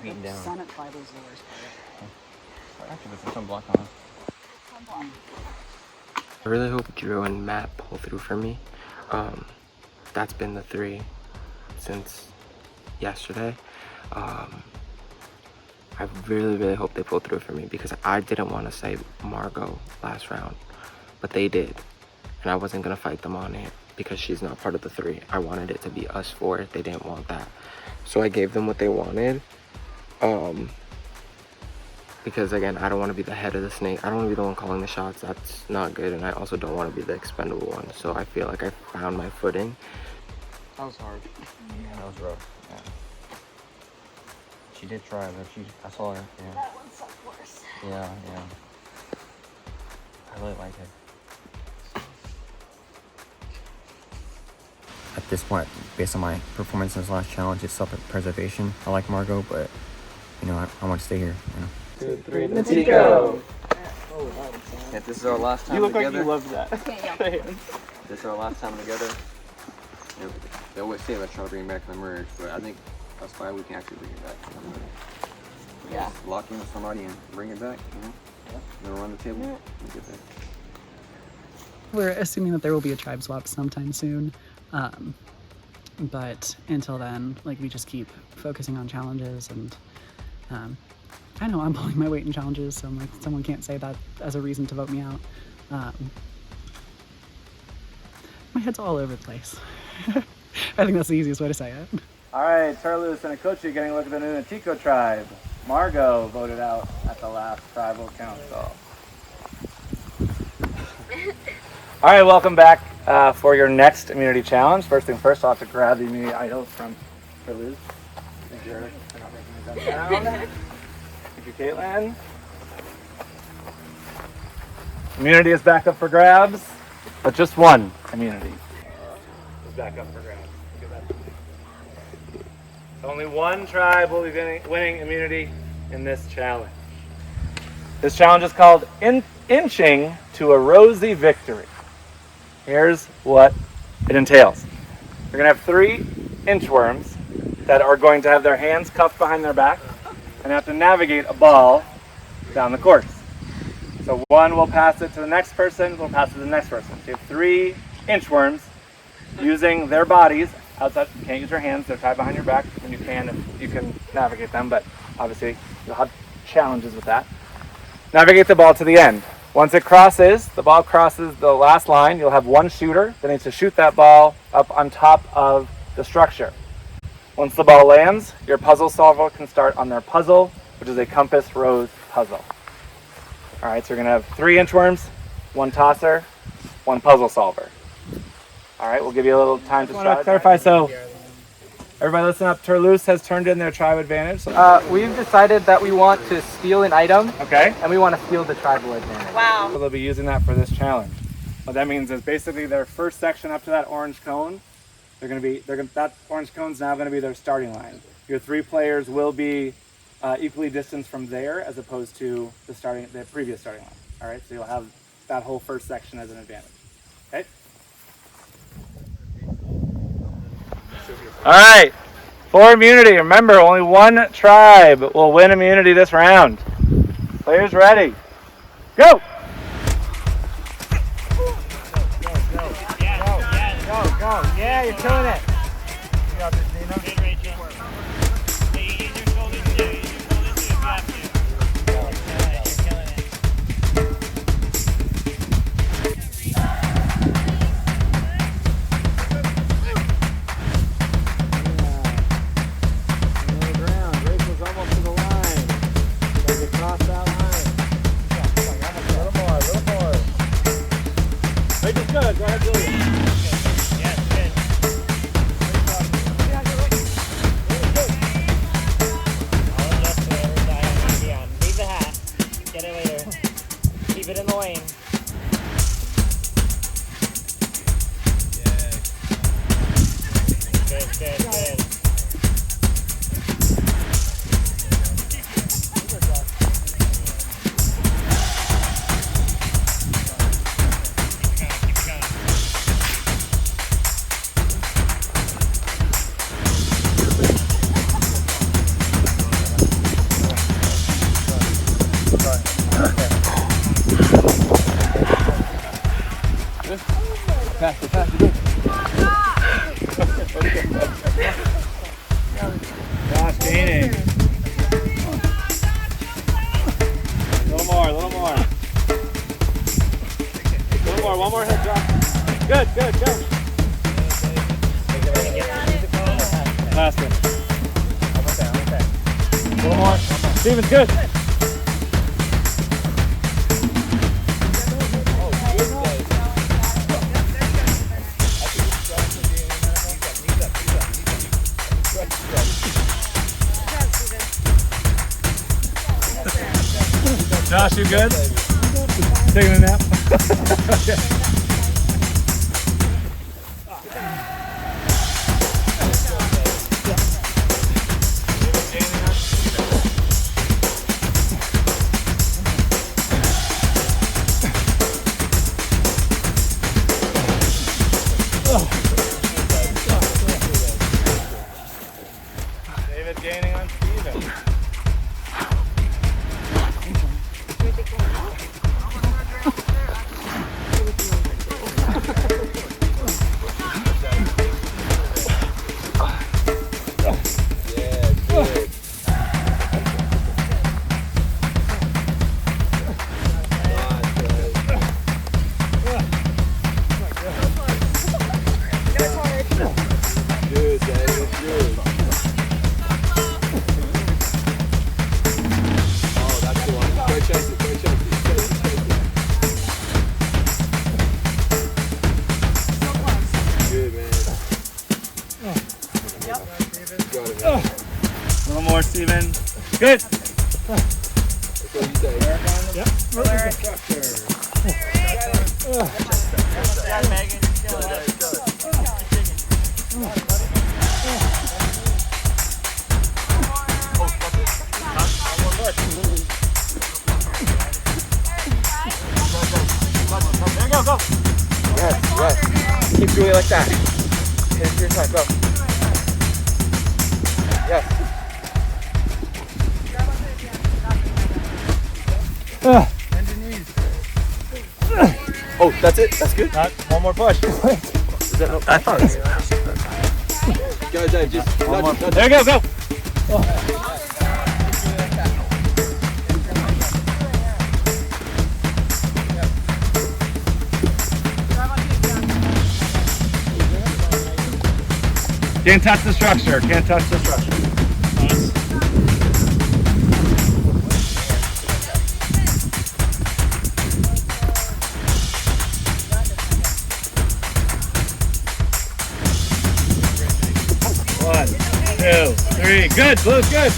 beaten down. Senate Bible is the worst part. Actually, there's some block on it. I really hope Drew and Matt pull through for me. That's been the 3 since yesterday. I really hope they pull through for me because I didn't want to say Margot last round, but they did. And I wasn't going to fight them on it because she's not part of the 3. I wanted it to be us 4. They didn't want that. So I gave them what they wanted. Because again, I don't want to be the head of the snake. I don't want to be the one calling the shots. That's not good. And I also don't want to be the expendable one. So I feel like I found my footing. That was hard. Yeah, that was rough. Yeah. She did try, but I saw her. Yeah. That one sucked worse. Yeah. I really like it. At this point, based on my performance in this last challenge, it's self-preservation. I like Margot, but I want to stay here. 2, 3, Natico! Yeah, this is our last time You look together. like you love that. This is our last time together. They always say let's try to bring it back to the merge, but I think that's why we can actually bring it back to the merge. Yeah. Just lock in with somebody and bring it back, Then run the table and get there. We're assuming that there will be a tribe swap sometime soon. But until then, we just keep focusing on challenges and I know I'm pulling my weight in challenges, so someone can't say that as a reason to vote me out. My head's all over the place. I think that's the easiest way to say it. All right, Turloose and Akochi getting a look at the new Natico tribe. Margot voted out at the last tribal council. All right, welcome back for your next immunity challenge. First thing first, I'll have to grab the immunity idols from Turloose. Thank you, Eric, for not breaking them down. Thank you, Caitlin. Immunity is back up for grabs, but just one immunity is back up for grabs. Only one tribe will be winning immunity in this challenge. This challenge is called Inching to a Rosy Victory. Here's what it entails. You're going to have 3 inchworms that are going to have their hands cuffed behind their back and have to navigate a ball down the course. So one will pass it to the next person, will pass it to the next person. So you have 3 inchworms using their bodies outside. You can't use your hands, they're tied behind your back, and you can navigate them, but obviously you'll have challenges with that. Navigate the ball to the end. Once the ball crosses the last line, you'll have one shooter that needs to shoot that ball up on top of the structure. Once the ball lands, your puzzle solver can start on their puzzle, which is a compass rose puzzle. All right, so you're going to have 3 inchworms, 1 tosser, 1 puzzle solver. All right, we'll give you a little time to clarify. So, everybody listen up. Turloose has turned in their tribe advantage. We've decided that we want to steal an item. Okay. And we want to steal the tribal advantage. Wow. So they'll be using that for this challenge. What that means is basically their first section up to that orange cone, that orange cone's now going to be their starting line. Your 3 players will be equally distanced from there as opposed to the previous starting line. All right, so you'll have that whole first section as an advantage. Okay. All right, for immunity, remember only 1 tribe will win immunity this round. Players ready? Go! Go. Yeah, you're killing it. Go ahead, Julian. last one. Almost there. A little more. Steven's good. Josh, you good? Taking a nap? Okay. David gaining on Steven. A little more, Steven. Good. There you go, go. Yes. Keep doing it like that. Here's your time, go. Yes. Oh, that's it? That's good? One more push. Is that I thought it was. Go, Dave, just nudge it. There you go, go. Can't touch the structure. Can't touch the structure. One, two, three. Good. Blue's good.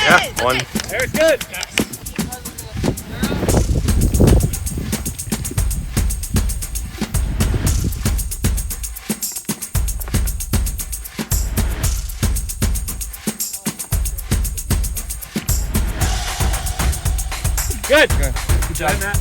Yeah, one. Eric's good. Good. Good job, Matt.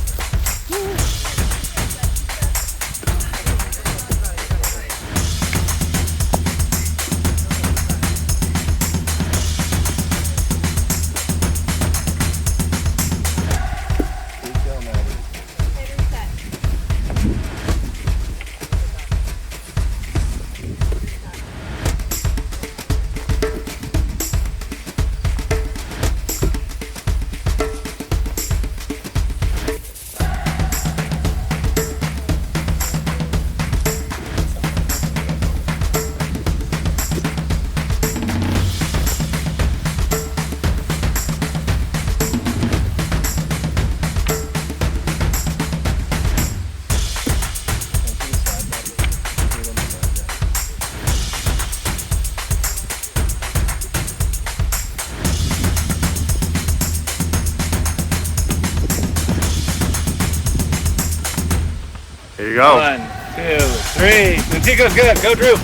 There you go. 1, 2, 3. Antico's good. Go, Drew.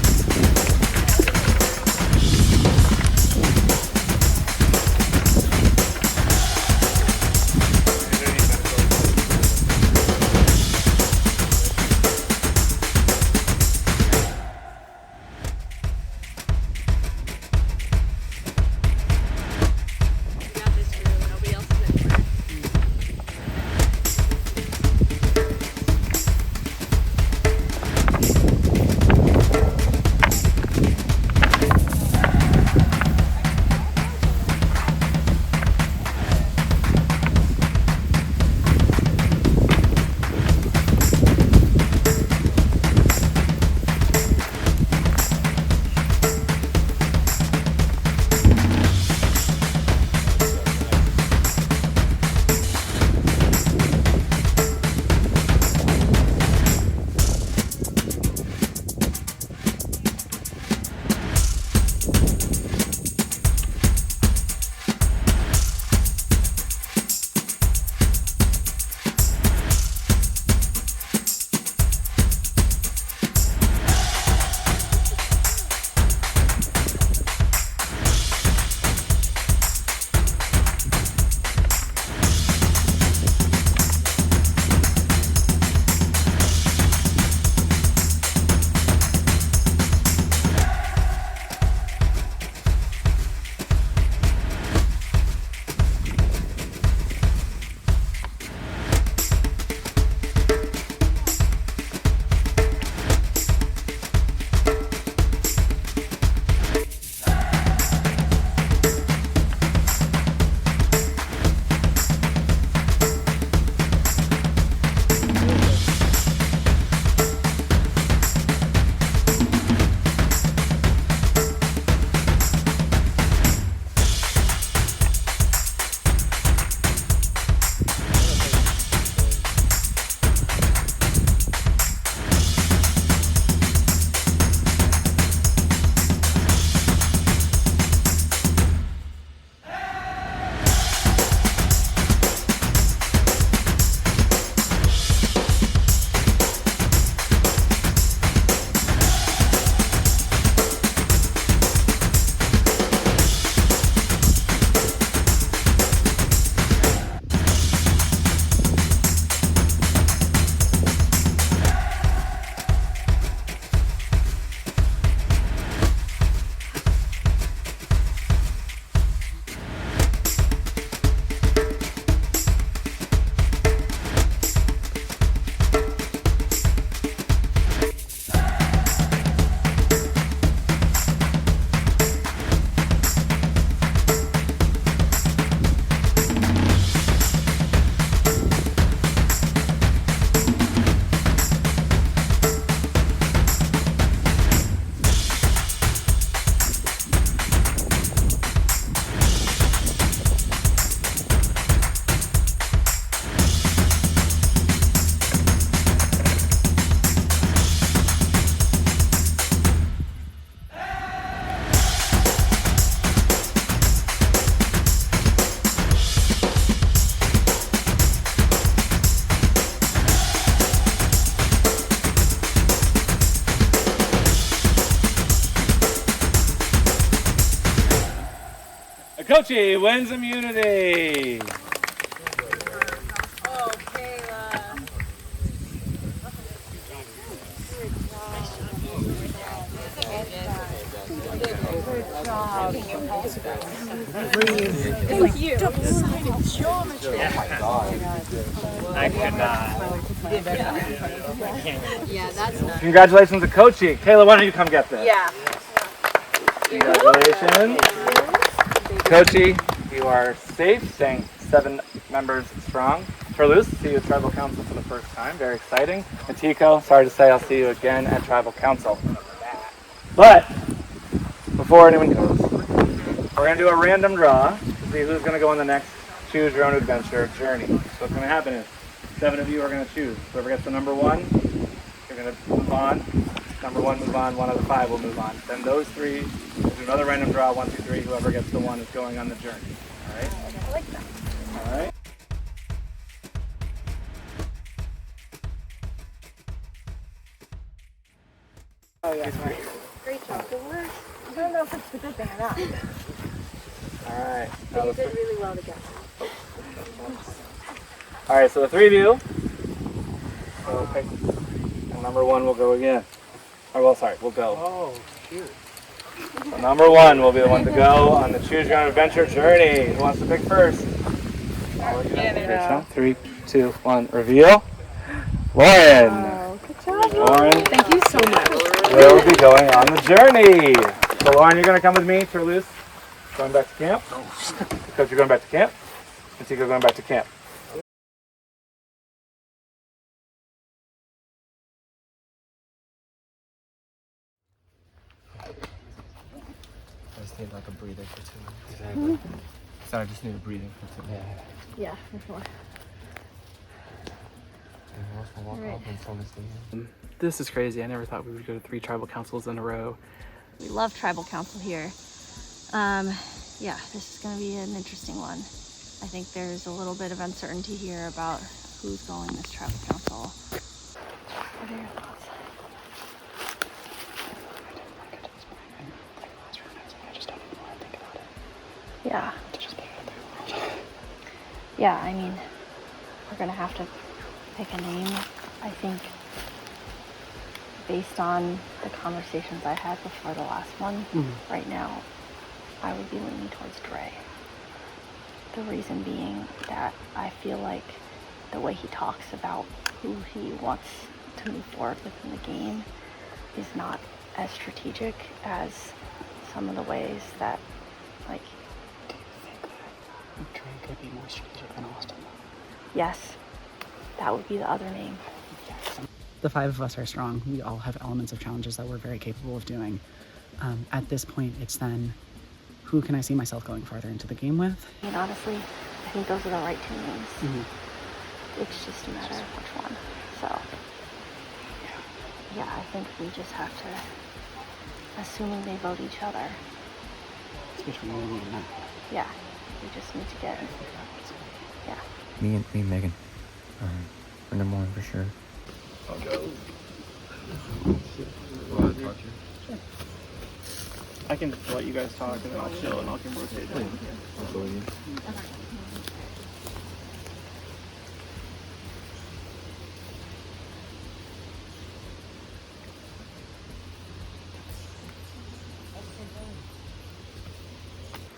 Kochi wins immunity. Oh, Kayla. Good job. Thank you. Geometry. I could not. Yeah, that's nice. Congratulations to Kochi. Kayla, why don't you come get this? Yeah. Congratulations. Kochi, you are safe, staying 7 members strong. Turloose, see you at Tribal Council for the first time. Very exciting. Matiko, sorry to say I'll see you again at Tribal Council. But before anyone goes, we're going to do a random draw to see who's going to go on the next Choose Your Own Adventure journey. So what's going to happen is 7 of you are going to choose. Whoever gets the number 1, you're going to move on. Number 1 move on, 1 of the 5 will move on. Then those 3, we'll do another random draw, 1, 2, 3. Whoever gets the 1 is going on the journey. All right? I like that. All right. yeah. Great job. The worst. I don't know if it's the good thing or not. All right. But you did really well together. All right, so the three of you will pick, and number one will go again. Or, well, sorry, we'll go. Oh, shoot. So number one will be the one to go on the Choose Your Own Adventure journey. Who wants to pick first? I'll let you know. Okay, so 3, 2, 1, reveal. Lauren. Oh, good job. Lauren Thank you so much. will be going on the journey. So Lauren, you're going to come with me, Turloose. Going back to camp. Because you're going back to camp. And Tico going back to camp. I just need like a breather for 2 minutes. Exactly. So I just need a breathing for 2 minutes. Yeah, for sure. This is crazy. I never thought we would go to 3 tribal councils in a row. We love tribal council here. Yeah, this is going to be an interesting one. I think there's a little bit of uncertainty here about who's going this tribal council. What are your thoughts? Yeah. Yeah, I mean, we're going to have to pick a name. I think based on the conversations I had before the last one, right now, I would be leaning towards Dre. The reason being that I feel like the way he talks about who he wants to move forward with in the game is not as strategic as some of the ways that, like... Do you think that Dre could be more strategic than Austin? Yes, that would be the other name. The 5 of us are strong. We all have elements of challenges that we're very capable of doing. At this point, it's then, who can I see myself going farther into the game with? I mean, honestly, I think those are the right 2 names. It's just a matter of which one. So, yeah, I think we just have to, assuming they vote each other, It's between you and me and Matt. yeah, we just need to get, yeah. Me and Megan. We're number 1 for sure. I'll go. I can let you guys talk and then I'll chill and I can rotate it. I'll go with you.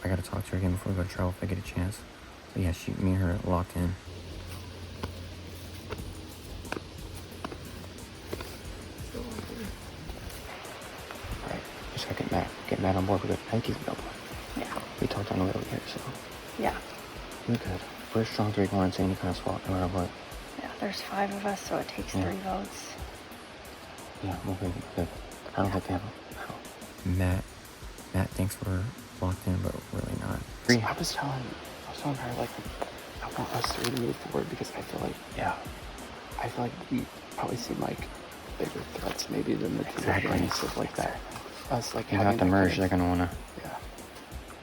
I gotta talk to her again before we go to travel if I get a chance. But yeah, me and her are locked in. Alright, just gotta get Matt on board with it. I think he's available. Yeah. We talked on the way over here, so Yeah. we're good. We're a strong 3 going, so any kind of swap, no matter what. Yeah, there's 5 of us, so it takes 3 votes. Yeah, we're good. I don't think they have a Matt thinks we're locked in, but really not. I was telling her, like, I want us 3 to move forward because I feel like we probably seem like bigger threats maybe than the two gangs of like that. Us like You having have to that merge, kind they're of- gonna wanna. Yeah.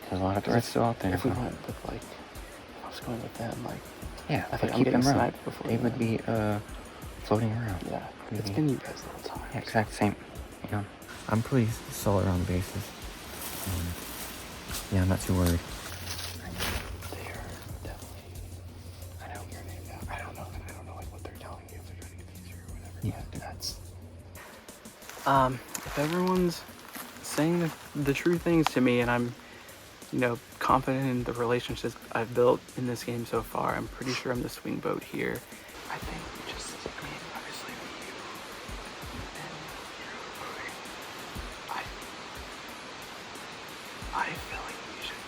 There's a lot of threats still out there. If we so- went with like, I was going with them, like, Yeah, I but think I'm keep getting them around. sniped before They them. would be floating around. yeah, it's Mhm. been you guys the whole time. Yeah, exact same. You know. I'm pretty solid on the basis. Yeah, I'm not too worried. They are definitely. I know your name now. I don't know like what they're telling you if they're trying to confuse you or whatever. Yeah. But that's. If everyone's saying the true things to me and I'm, confident in the relationships I've built in this game so far, I'm pretty sure I'm the swing vote here. I think we just. I mean, obviously with you and your voting, I feel like we should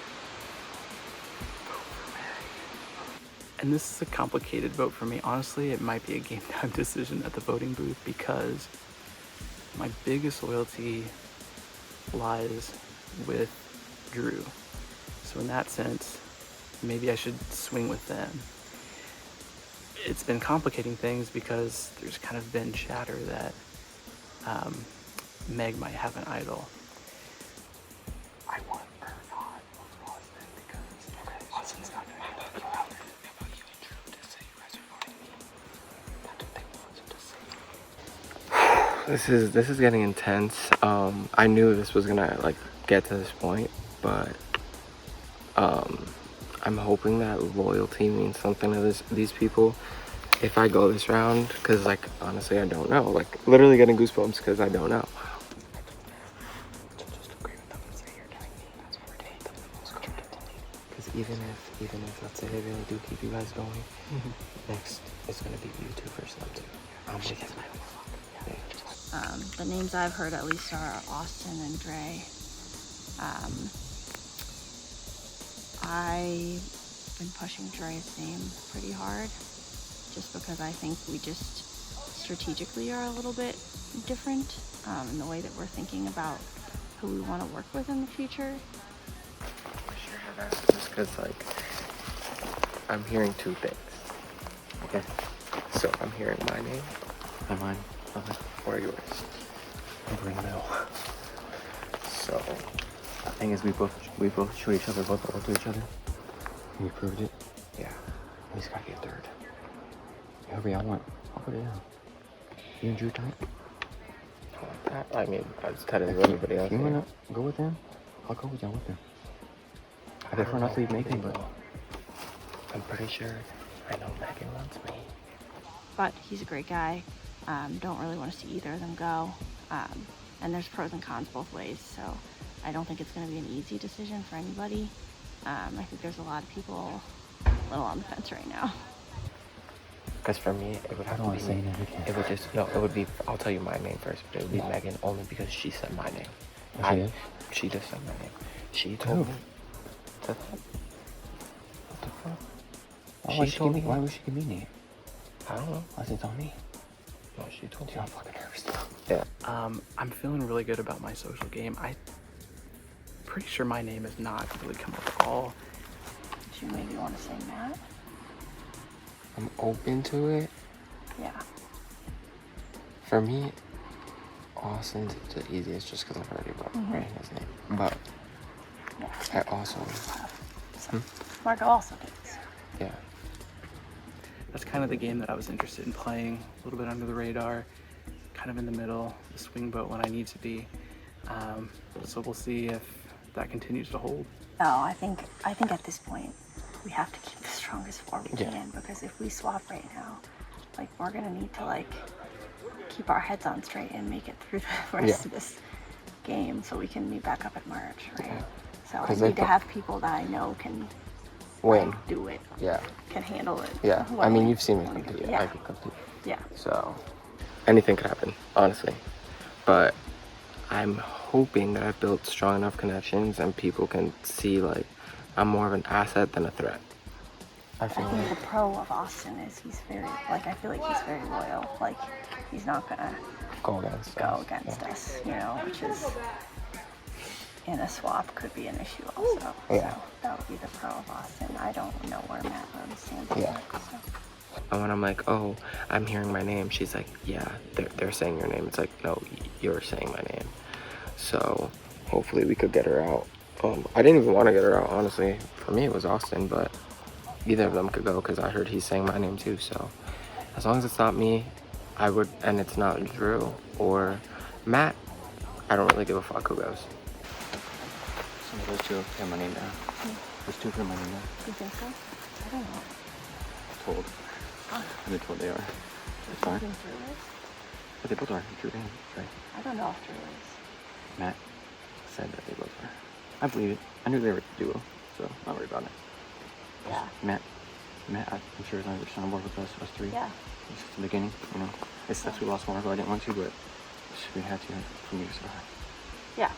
vote for Meg. And this is a complicated vote for me. Honestly, it might be a game time decision at the voting booth because my biggest loyalty lies with Drew. So in that sense, maybe I should swing with them. It's been complicating things because there's kind of been chatter that Meg might have an idol. I want her not with Austin because Austin's not going to have to go out there. How about you and Drew just say you guys are voting me? That's what they want them to say. This is getting intense. I knew this was gonna like get to this point, but I'm hoping that loyalty means something to these people. If I go this round, because like honestly I don't know. Like literally getting goosebumps because I don't know. Just agree with them and say you're killing me. That's what we're doing. The most comfortable. Because even if let's say they really do keep you guys going, next it's gonna be you two versus them two. I'm with you. The names I've heard at least are Austin and Dre. I've been pushing Dre's name pretty hard just because I think we just strategically are a little bit different in the way that we're thinking about who we want to work with in the future. Just because like I'm hearing two things. Okay. So I'm hearing my name And mine. or yours. Over in the middle. So The thing is, we both show each other, both loyal to each other. And we proved it. yeah. We just gotta get third. Whoever y'all want, I'll put it down. You and Drew tight? I mean, I was cutting everybody else. If you wanna go with them, I'll go with y'all with them. I prefer not to leave Megan, but I'm pretty sure I know Megan wants me. But he's a great guy. Don't really want to see either of them go. And there's pros and cons both ways, so I don't think it's going to be an easy decision for anybody. I think there's a lot of people a little on the fence right now. Because for me, it would have don't to be. say that again. It would just no. It would be. I'll tell you my name first, but it would be Megan only because she said my name. Oh, she did? She just said my name. She told Who? me. What the fuck? Why She would she told give me? me. Why would she give me name? I don't know. Unless it's on me. No, she told me. Dude, I'm fucking nervous now. Yeah. I'm feeling really good about my social game. I'm pretty sure my name has not really come up at all. Do you maybe want to say Matt? I'm open to it. Yeah. For me, Austin's the easiest just because I've already written his name. But Yeah. I also, So, Marco also does. yeah. That's kind of the game that I was interested in playing. A little bit under the radar, kind of in the middle, the swing vote when I need to be. So we'll see if that continues to hold. No, I think at this point we have to keep the strongest four we Yeah. can, because if we swap right now, like we're gonna need to like keep our heads on straight and make it through the rest of this game so we can meet back up at March, right? Yeah. So I 'Cause they need to put- have people that I know can Win. like, do it, Yeah. can handle it. Yeah. I mean, you've seen me when- compete. Yeah. I can compete. Yeah. So anything could happen, honestly. But I'm hoping that I've built strong enough connections and people can see like I'm more of an asset than a threat. I I feel think like the pro of Austin is he's very, like, I feel like he's very loyal. Like, he's not gonna go against go us. against Yeah. us, you know, which is in a swap could be an issue also. Yeah. So that would be the pro of Austin. I don't know where Matt really stands on Yeah. that. So. And when I'm like, oh, I'm hearing my name, she's like, yeah, they're saying your name. It's like, no, you're saying my name. So hopefully we could get her out. I didn't even want to get her out, honestly. For me, it was Austin, but either of them could go because I heard he's saying my name too. So as long as it's not me, I would, and it's not Drew or Matt, I don't really give a fuck who goes. Some of those two have my name down. Those two have my name down. You think so? I don't know. Told. I've been told they are. It's Do you fine. think Drew is? But they both are. Drew and Dre. I don't know if Drew is. Matt said that they both are. I believe it. I knew they were a duo, so not worried about it. Yeah. Matt, I'm sure is 100% on board with us three. Yeah. Since the beginning, you know. It sucks we lost Marco. I didn't want to, but we had to for me. So, Yeah.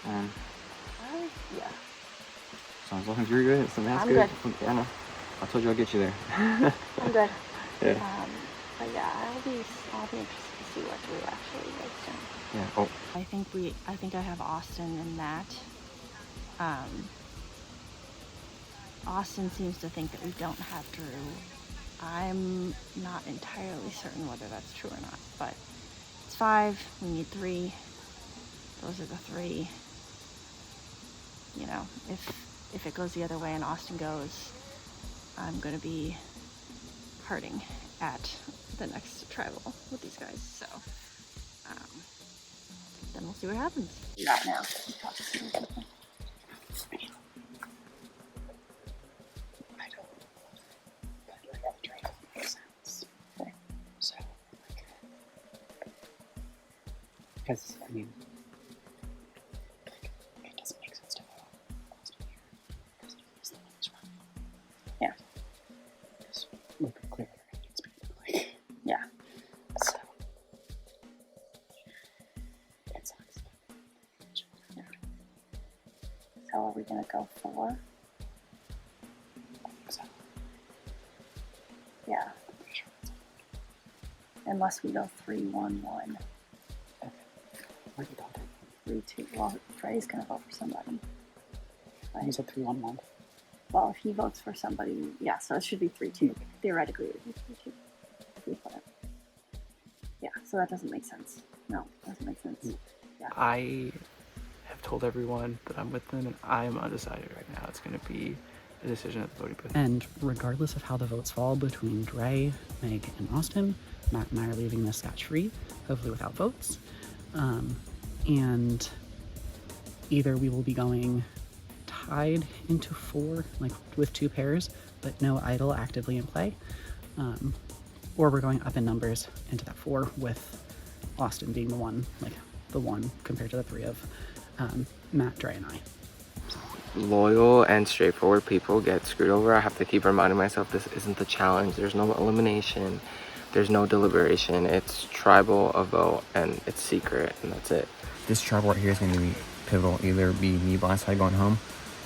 Yeah. so as long as you're good, so Matt's I'm good. good. Yeah, I know. I told you I'll get you there. I'm good. Yeah. But yeah, I'll be interested to see what Drew actually does soon. Yeah. Oh. I think I have Austin and Matt. Austin seems to think that we don't have Drew. I'm not entirely certain whether that's true or not, but it's 5, we need 3. Those are the 3. You know, if it goes the other way and Austin goes, I'm gonna be hurting at the next tribal with these guys, so see what happens. Not now. Because, I mean, it doesn't make sense to vote on Austin here. Because he's the one who's running. Yeah. Because we're pretty clear that it needs to be like. Yeah. So. It sucks. Yeah. So are we gonna go 4? So, Yeah. I'm pretty sure that's Unless we go 3-1-1. what you thought. 3-2. Well, Dre's gonna vote for somebody. You said 3-1-1. Well, if he votes for somebody, yeah, so it should be 3-2. Theoretically, it would be 3-2. If we put it. Yeah, so that doesn't make sense. No, it doesn't make sense. Yeah. I have told everyone that I'm with them, and I am undecided right now. It's going to be a decision at the voting booth. And regardless of how the votes fall between Dre, Meg, and Austin, Matt and I are leaving this scotch-free, hopefully without votes. And either we will be going tied into 4, like with 2 pairs, but no idol actively in play, or we're going up in numbers into that 4 with Austin being the one, like the 1 compared to the 3 of Matt, Dre, and I. Loyal and straightforward people get screwed over. I have to keep reminding myself this isn't the challenge. There's no elimination. There's no deliberation. It's tribal, a vote, and it's secret, and that's it. This tribal right here is going to be pivotal. Either be me blindside going home,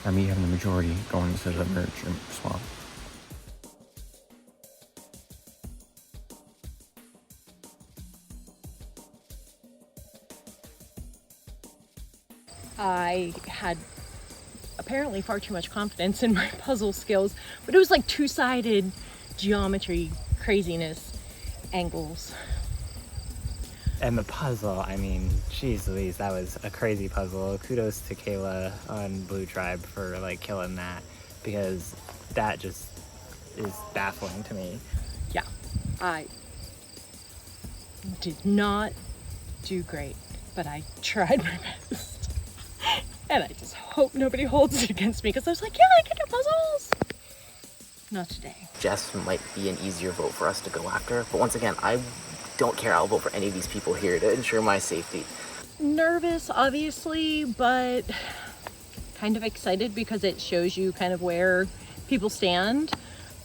or me having the majority going into the merge and swap. I had apparently far too much confidence in my puzzle skills, but it was like two-sided geometry craziness, angles. And the puzzle, I mean, geez Louise, that was a crazy puzzle. Kudos to Kayla on Blue Tribe for like killing that, because that just is baffling to me. Yeah, I did not do great, but I tried my best. And I just hope nobody holds it against me, because I was like, yeah, I can do puzzles. Not today. Jess might be an easier vote for us to go after, but once again, I don't care. I'll vote for any of these people here to ensure my safety. Nervous, obviously, but kind of excited because it shows you kind of where people stand.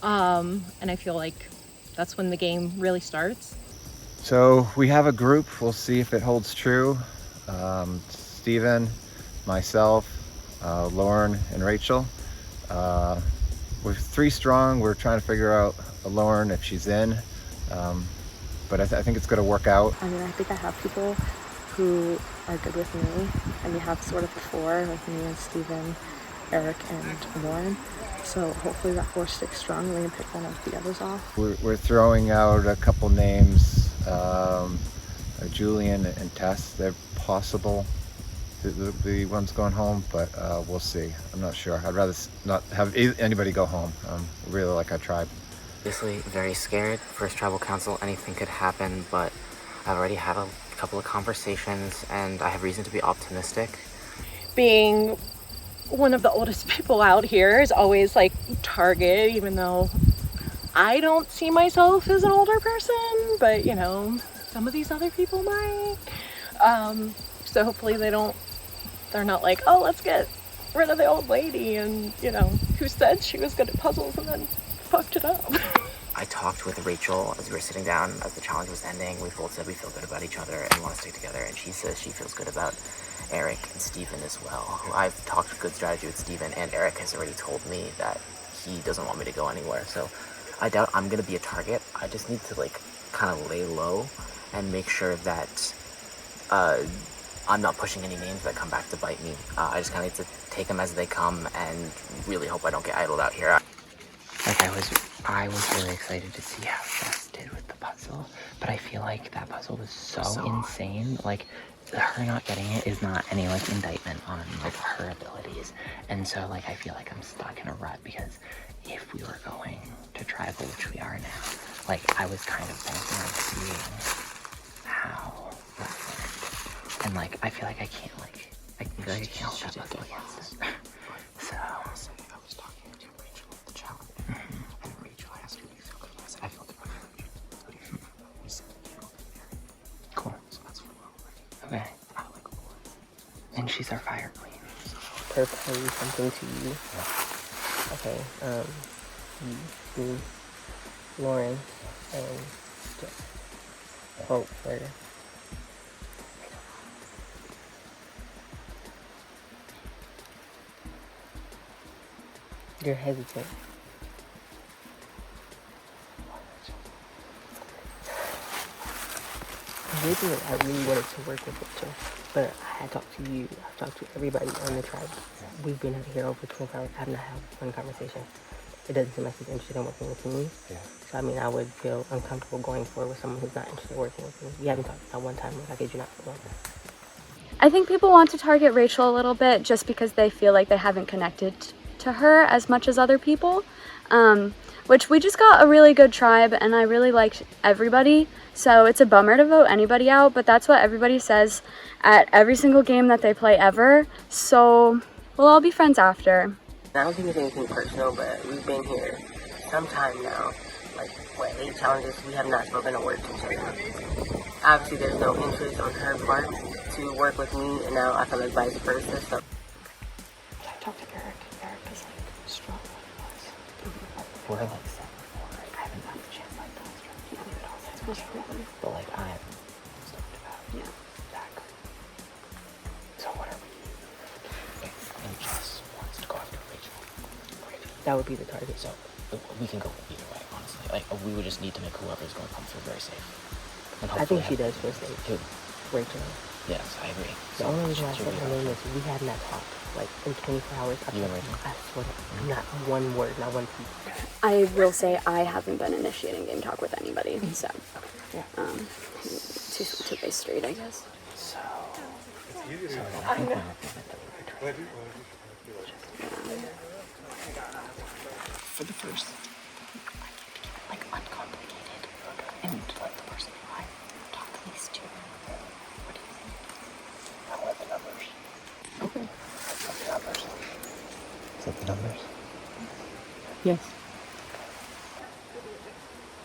And I feel like that's when the game really starts. So we have a group. We'll see if it holds true. Steven, myself, Lauren, and Rachel. We're 3 strong. We're trying to figure out Lauren if she's in. But I think it's going to work out. I mean, I think I have people who are good with me, and we have sort of 4, like me and Steven, Eric, and Lauren. So hopefully that 4 sticks strong, and we can pick one of the others off. We're throwing out a couple names, Julian and Tess. They're possible, the ones going home, but we'll see. I'm not sure. I'd rather not have anybody go home. Really like our tribe. Obviously very scared. First tribal council, anything could happen, but I've already had a couple of conversations and I have reason to be optimistic. Being one of the oldest people out here is always like target, even though I don't see myself as an older person, but you know, some of these other people might. So hopefully they're not like, oh, let's get rid of the old lady, and you know, who said she was good at puzzles and then fucked it up. I talked with Rachel as we were sitting down as the challenge was ending. We both said we feel good about each other and want to stick together, and she says she feels good about Eric and Steven as well. Who I've talked good strategy with Steven, and Eric has already told me that he doesn't want me to go anywhere. So I doubt I'm gonna be a target. I just need to like kind of lay low and make sure that I'm not pushing any names that come back to bite me. I just kind of need to take them as they come and really hope I don't get idled out here. Like I was really excited to see how Jess did with the puzzle, but I feel like that puzzle was so insane. Like her not getting it is not any like indictment on like her abilities, and so like I feel like I'm stuck in a rut, because if we were going to tribal, which we are now, like I was kind of banking on seeing how that went. And like, I feel like I can't I feel like I can't hold that puzzle against it. So I was talking to Rachel at the challenge, and Rachel asked me, "You feel good?" I said, "I feel good about Rachel. What do you feel?" We said, "You feel good." Cool. So that's what we're okay. I like war. And she's our fire queen. Propose something to you. Yeah. Okay. Me, Lauren, and Hope for. You're hesitant. Originally, I really wanted to work with Rachel, but I had talked to you, I've talked to everybody on the tribe. We've been here over 24 hours, I have not had one conversation. It doesn't seem like he's interested in working with me. Yeah. So, I mean, I would feel uncomfortable going forward with someone who's not interested in working with me. We haven't talked about one time, like I kid you not, for one time. I think people want to target Rachel a little bit just because they feel like they haven't connected to her as much as other people, which we just got a really good tribe and I really liked everybody, so it's a bummer to vote anybody out, but that's what everybody says at every single game that they play ever, so we'll all be friends after. I don't think it's anything personal, but we've been here some time now, like, 8 challenges, we have not spoken a word to each other. Obviously there's no interest on her part to work with me, and now I feel like vice versa, so. I talked to Eric. Eric is like strong with us. We're like set before. I haven't had the chance like that. But like I'm stoked about that. So what are we? And Jess wants to go after Rachel. That would be the target. So we can go either way, honestly. Like we would just need to make whoever's going to come through very safe. And I think she does feel safe. Who? Rachel. Yes, I agree. The only reason I said her name is we have not talked like in 24 hours. You and Rachel? I swear, not one word, not one piece. I will say I haven't been initiating game talk with anybody, so two-way street, I guess. So I think we're For the first. like uncomplicated and like the person who I talk to these two. What do you think? I want the numbers. Okay. The numbers. Is that the numbers? Yes.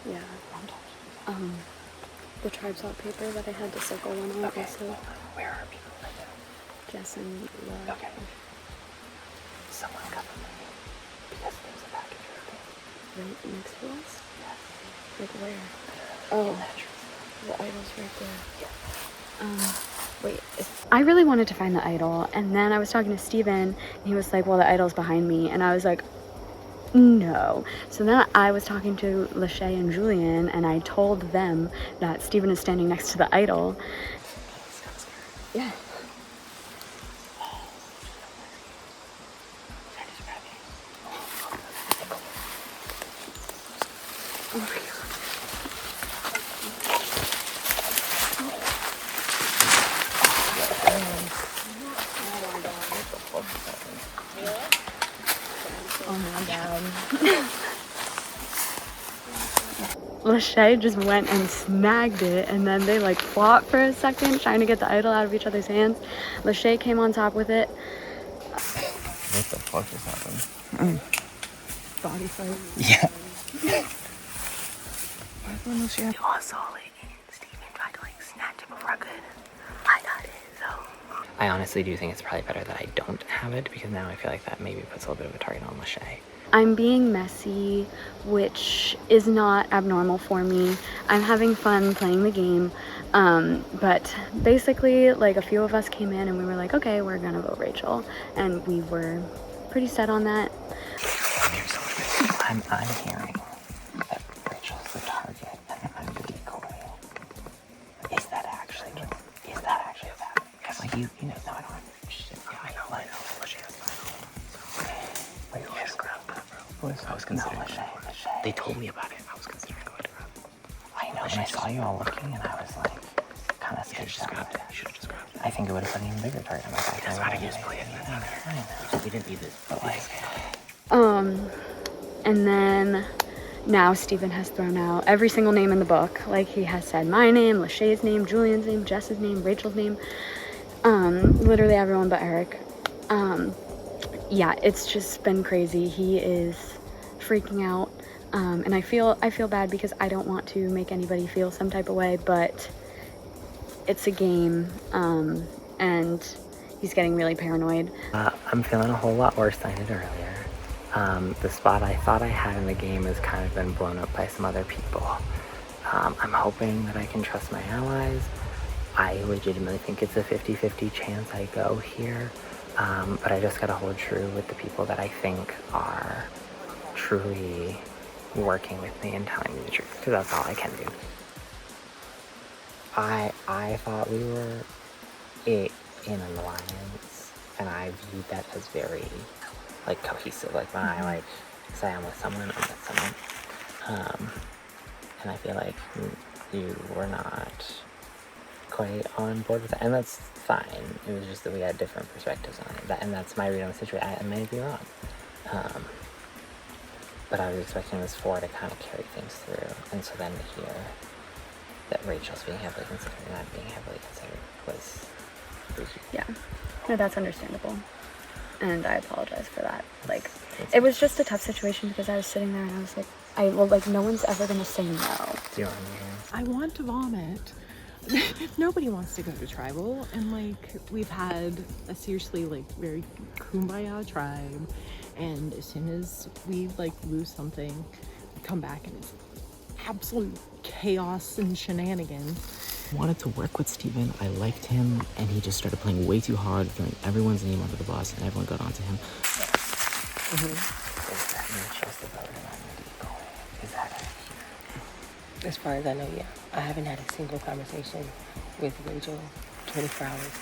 Yeah. The tribe's out paper that I had to circle one on also. Where are people right now? Jess and Laura. Okay. Someone cover me. Because there's a package right Right next to us? Yes. Like where? Oh, the idol's right there. Wait. I really wanted to find the idol, and then I was talking to Steven, and he was like, well, the idol's behind me, and I was like, no. So then I was talking to Lachey and Julian, and I told them that Steven is standing next to the idol. Yeah. Oh my God. Oh my God. Lachey just went and snagged it, and then they like fought for a second trying to get the idol out of each other's hands. Lachey came on top with it. What the fuck just happened? Body fight. Yeah. You all saw it, and Steven tried to like snatch it before I could. I got it, so. I honestly do think it's probably better that I don't have it, because now I feel like that maybe puts a little bit of a target on Lachey. I'm being messy, which is not abnormal for me. I'm having fun playing the game, but basically, like, a few of us came in and we were like, okay, we're gonna vote Rachel, and we were pretty set on that. I'm hearing that Rachel's the target and I'm the decoy. Is that actually that? Because like you know, no, I don't have shit. Yeah, I know. Wait, you guys grab that, bro. I was considering Lachey. They told me about it. I was considering going to grab it. I know, and I saw you all looking, and I was like, kind of scared. You should have just grabbed it. I think it would have been an even bigger target. That's how to use play it. I know. We didn't need this, but like. And then now Steven has thrown out every single name in the book. Like, he has said my name, Lachey's name, Julian's name, Jess's name, Rachel's name. Literally everyone but Eric. Yeah, it's just been crazy. He is freaking out. And I feel bad because I don't want to make anybody feel some type of way, but it's a game, and he's getting really paranoid. I'm feeling a whole lot worse than I did earlier. The spot I thought I had in the game has kind of been blown up by some other people. I'm hoping that I can trust my allies. I legitimately think it's a 50-50 chance I go here, but I just gotta hold true with the people that I think are truly working with me and telling me the truth, because that's all I can do. I thought we were in an alliance, and I viewed that as very, like, cohesive. Like, when I, like, say I'm with someone, I'm with someone. And I feel like you were not quite on board with that, and that's fine. It was just that we had different perspectives on it, and that's my read on the situation. I may be wrong. But I was expecting this four to kind of carry things through, and so then to hear that Rachel's being heavily considered and not being heavily considered was yeah, no, that's understandable, and I apologize for that. Like, it was just a tough situation because I was sitting there and I was like, no one's ever gonna say no. Do you want me to? I want to vomit. Nobody wants to go to tribal, and like, we've had a seriously like very kumbaya tribe, and as soon as we like lose something, we come back and it's absolute chaos and shenanigans. I wanted to work with Steven. I liked him, and he just started playing way too hard, throwing everyone's name under the bus, and everyone got onto him. Does that mean she has to vote and I'm gonna keep going? Is that it? As far as I know, yeah. I haven't had a single conversation with Rachel 24 hours.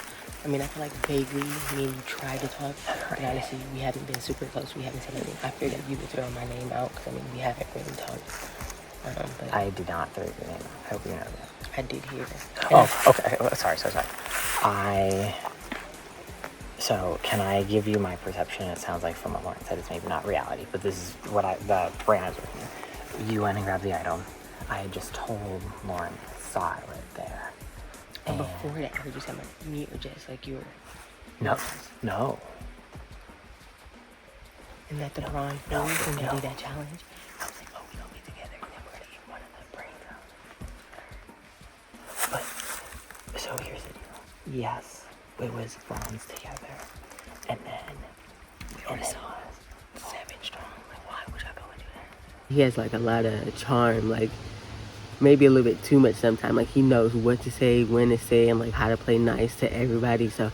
I mean, I feel like vaguely me and you tried to talk, but honestly, we haven't been super close. We haven't said anything. I figured you would throw my name out because, I mean, we haven't really talked. But I did not throw your name out. I hope you know that. I did hear that. Oh, okay. Sorry. So can I give you my perception? It sounds like from what Lauren said, it's maybe not reality, but this is what the brain I was working with. You went and grabbed the item. I had just told Lauren I saw it right there. And before that, I heard you say me or Jess, like you were... No. And that the Braun fools when they did that challenge, I was like, oh, we gonna be together, and then we're gonna get one of the brains out. But, so here's the deal. Yes, it was bronze together. And then... We already saw it. 7 strong. Like, why would y'all go and do that? He has like a lot of charm, like maybe a little bit too much sometimes. Like, he knows what to say, when to say, and like how to play nice to everybody. So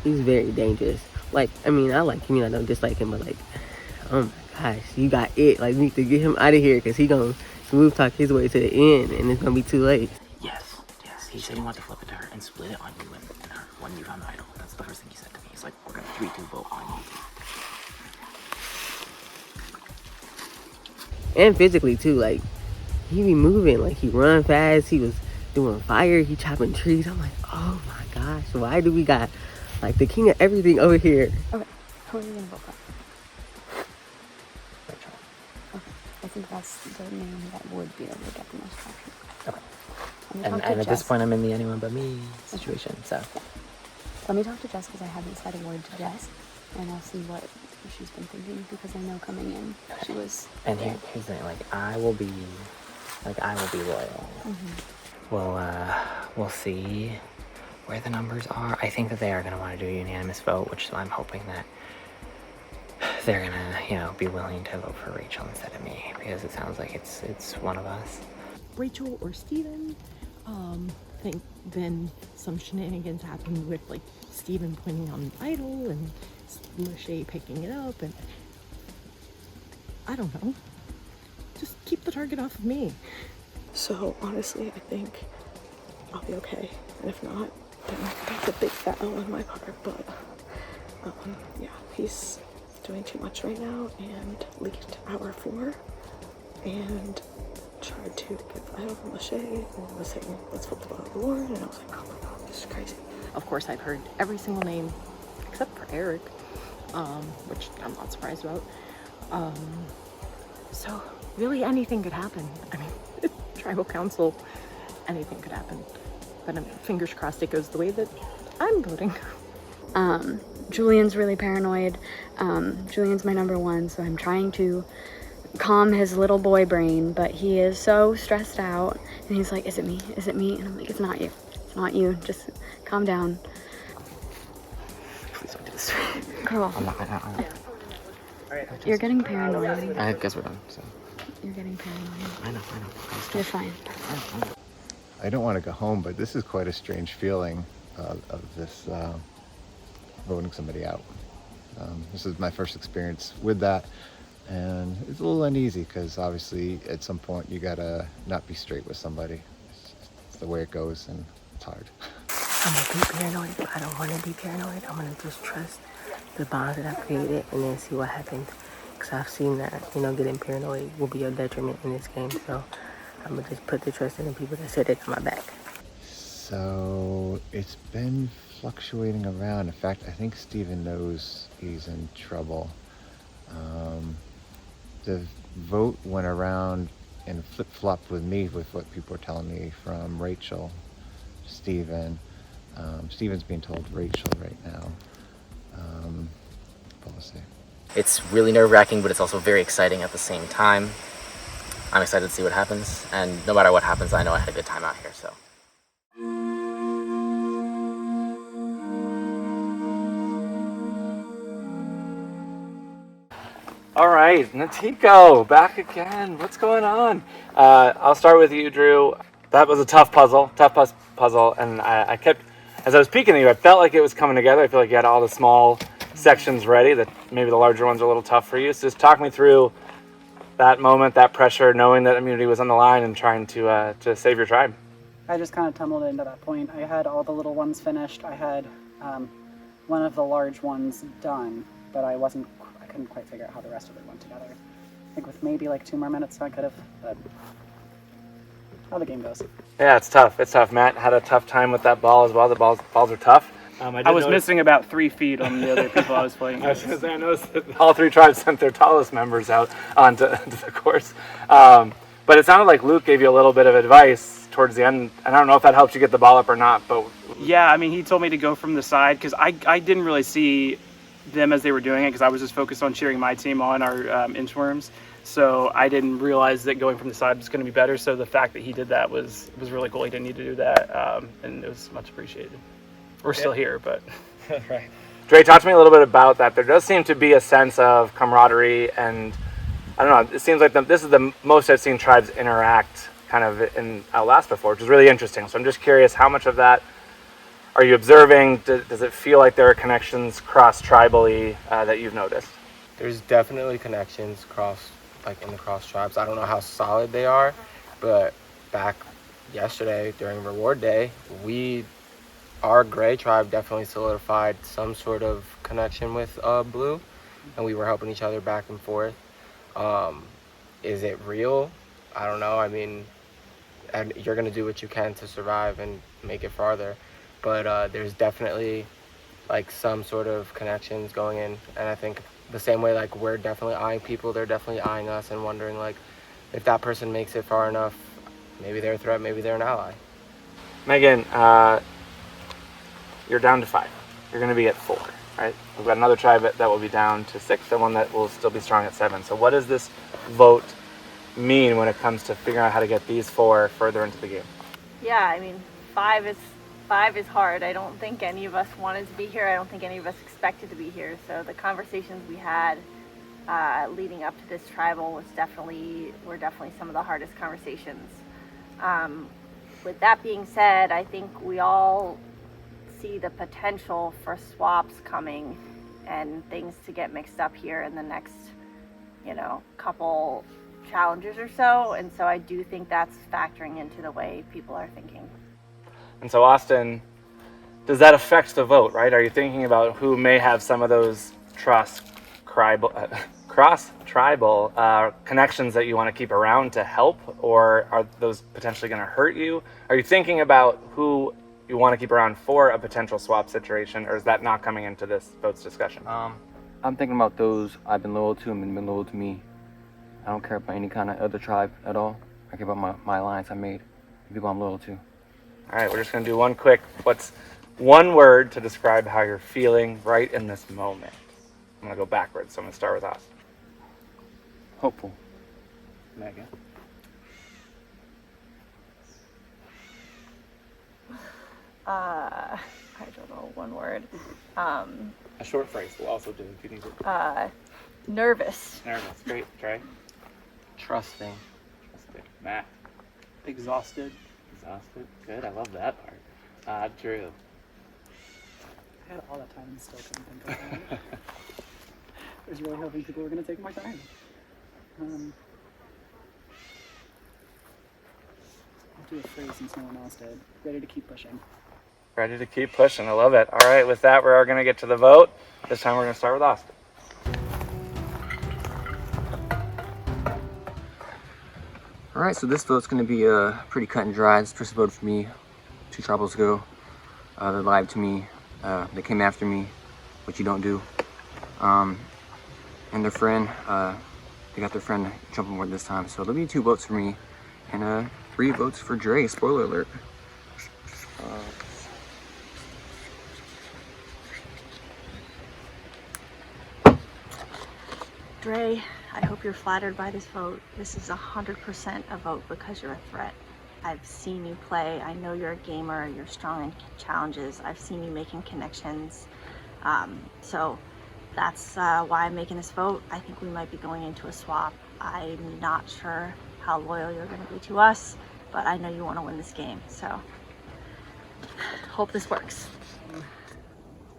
he's very dangerous. Like, I mean, I like him, I don't dislike him, but like, oh my gosh, you got it. Like, we need to get him out of here because he gonna smooth talk his way to the end, and it's gonna be too late. Yes. He said he wanted to flip it to her and split it on you and her when you found the idol. That's the first thing he said to me. He's like, we're gonna 3-2 vote on you. And physically too, like, he be moving, like he run fast, he was doing fire, he chopping trees. I'm like, oh my gosh, why do we got like the king of everything over here? Okay, who are you gonna vote for? Okay, I think that's the name that would be able to get the most traction. Okay. And at this point, I'm in the anyone but me situation, so. Let me talk to Jess because I haven't said a word to Jess, and I'll see what she's been thinking, because I know coming in she was. And here's the thing, like, I will be loyal. We'll see where the numbers are. I think that they are going to want to do a unanimous vote, which I'm hoping that they're going to, be willing to vote for Rachel instead of me, because it sounds like it's one of us. Rachel or Steven. I think then some shenanigans happened with like Steven pointing on the idol and Lachey picking it up, and I don't know. Just keep the target off of me. So honestly, I think I'll be okay. And if not, then that's a big fat O on my part. But yeah, he's doing too much right now and leaked our 4 and tried to get the idol from Lachey and was saying, let's flip the vote of Lauren. And I was like, oh my god, this is crazy. Of course, I've heard every single name except for Eric, which I'm not surprised about. So really anything could happen. I mean, tribal council, anything could happen. But fingers crossed it goes the way that I'm voting. Julian's really paranoid. Julian's my number one, so I'm trying to calm his little boy brain, but he is so stressed out, and he's like, is it me? Is it me? And I'm like, it's not you. It's not you. Just calm down. Please don't do this. Girl. I'm not. You're getting paranoid. I guess we're done, so. You're getting paranoid. I know. You're fine. I don't want to go home, but this is quite a strange feeling of this voting somebody out. This is my first experience with that, and it's a little uneasy because obviously at some point you gotta not be straight with somebody. It's the way it goes, and it's hard. I'm gonna be paranoid, but I don't want to be paranoid. I'm gonna just trust the bonds that I've created and then see what happens. Because I've seen that, getting paranoid will be a detriment in this game. So I'm gonna just put the trust in the people that said they got my back. So it's been fluctuating around. In fact, I think Steven knows he's in trouble. The vote went around and flip-flopped with me with what people are telling me from Rachel, Steven. Steven's being told Rachel right now. But we'll see. It's really nerve-wracking, but it's also very exciting at the same time. I'm excited to see what happens, and no matter what happens, I know I had a good time out here, so. All right, Natiko, back again. What's going on? I'll start with you, Drew. That was a tough puzzle, and I kept, as I was peeking at you, I felt like it was coming together. I feel like you had all the small sections ready, that maybe the larger ones are a little tough for you. So just talk me through that moment, that pressure, knowing that immunity was on the line and trying to save your tribe. I just kind of tumbled into that point. I had all the little ones finished. I had one of the large ones done, but I couldn't quite figure out how the rest of it went together. I think with maybe like 2 more minutes I could have, but how the game goes. Yeah, it's tough. Matt had a tough time with that ball as well. The balls are tough. I was missing about 3 feet on the other people I was playing I was against. going to say, I noticed that all 3 tribes sent their tallest members out onto the course. But it sounded like Luke gave you a little bit of advice towards the end. And I don't know if that helped you get the ball up or not. But yeah, I mean, he told me to go from the side because I didn't really see them as they were doing it because I was just focused on cheering my team on, our inchworms. So I didn't realize that going from the side was going to be better. So the fact that he did that was really cool. He didn't need to do that, and it was much appreciated. We're still here, but right. Dre, talk to me a little bit about that. There does seem to be a sense of camaraderie, and I don't know. It seems like this is the most I've seen tribes interact kind of in Outlast before, which is really interesting. So I'm just curious, how much of that are you observing? Does it feel like there are connections cross-tribally that you've noticed? There's definitely connections in the cross tribes. I don't know how solid they are, but back yesterday during reward day, our gray tribe definitely solidified some sort of connection with blue, and we were helping each other back and forth. Is it real? I don't know. I mean, and you're gonna do what you can to survive and make it farther, but there's definitely like some sort of connections going in, and I think the same way like we're definitely eyeing people, they're definitely eyeing us and wondering like if that person makes it far enough, maybe they're a threat, maybe they're an ally. Megan, you're down to 5. You're going to be at 4, right? We've got another tribe that will be down to 6, and one that will still be strong at 7. So what does this vote mean when it comes to figuring out how to get these 4 further into the game? Yeah, I mean, 5 is hard. I don't think any of us wanted to be here. I don't think any of us expected to be here. So the conversations we had leading up to this tribal were definitely some of the hardest conversations. With that being said, I think we all see the potential for swaps coming and things to get mixed up here in the next, couple challenges or so. And so I do think that's factoring into the way people are thinking. And so, Austin, does that affect the vote, right? Are you thinking about who may have some of those cross-tribal connections that you want to keep around to help, or are those potentially going to hurt you? Are you thinking about who you want to keep around for a potential swap situation, or is that not coming into this vote's discussion? I'm thinking about those I've been loyal to and been loyal to me. I don't care about any kind of other tribe at all. I care about my alliance I made, the people I'm loyal to. All right, we're just going to do one quick, what's one word to describe how you're feeling right in this moment. I'm gonna go backwards, so I'm gonna start with Austin. Hopeful. Megan. I don't know, one word. A short phrase will also do if you need it. Nervous. Nervous, great. Trey? Trusting. Trusting. Matt? Exhausted. Exhausted, good, I love that part. Drew? I had all that time and still couldn't think of that. I was really hoping people were going to take my time. I'll do a phrase since no one else did. Ready to keep pushing. Ready to keep pushing, I love it. All right, with that, we're gonna get to the vote. This time we're gonna start with Austin. All right, so this vote's going to be pretty cut and dry. This person voted for me 2 tribals ago. They lied to me. They came after me, which you don't do. And their friend, they got their friend jumping board this time. So there'll be 2 votes for me and 3 votes for Dre. Spoiler alert. Dre, I hope you're flattered by this vote. This is 100% a vote because you're a threat. I've seen you play. I know you're a gamer. You're strong in challenges. I've seen you making connections. So that's why I'm making this vote. I think we might be going into a swap. I'm not sure how loyal you're going to be to us, but I know you want to win this game. So hope this works.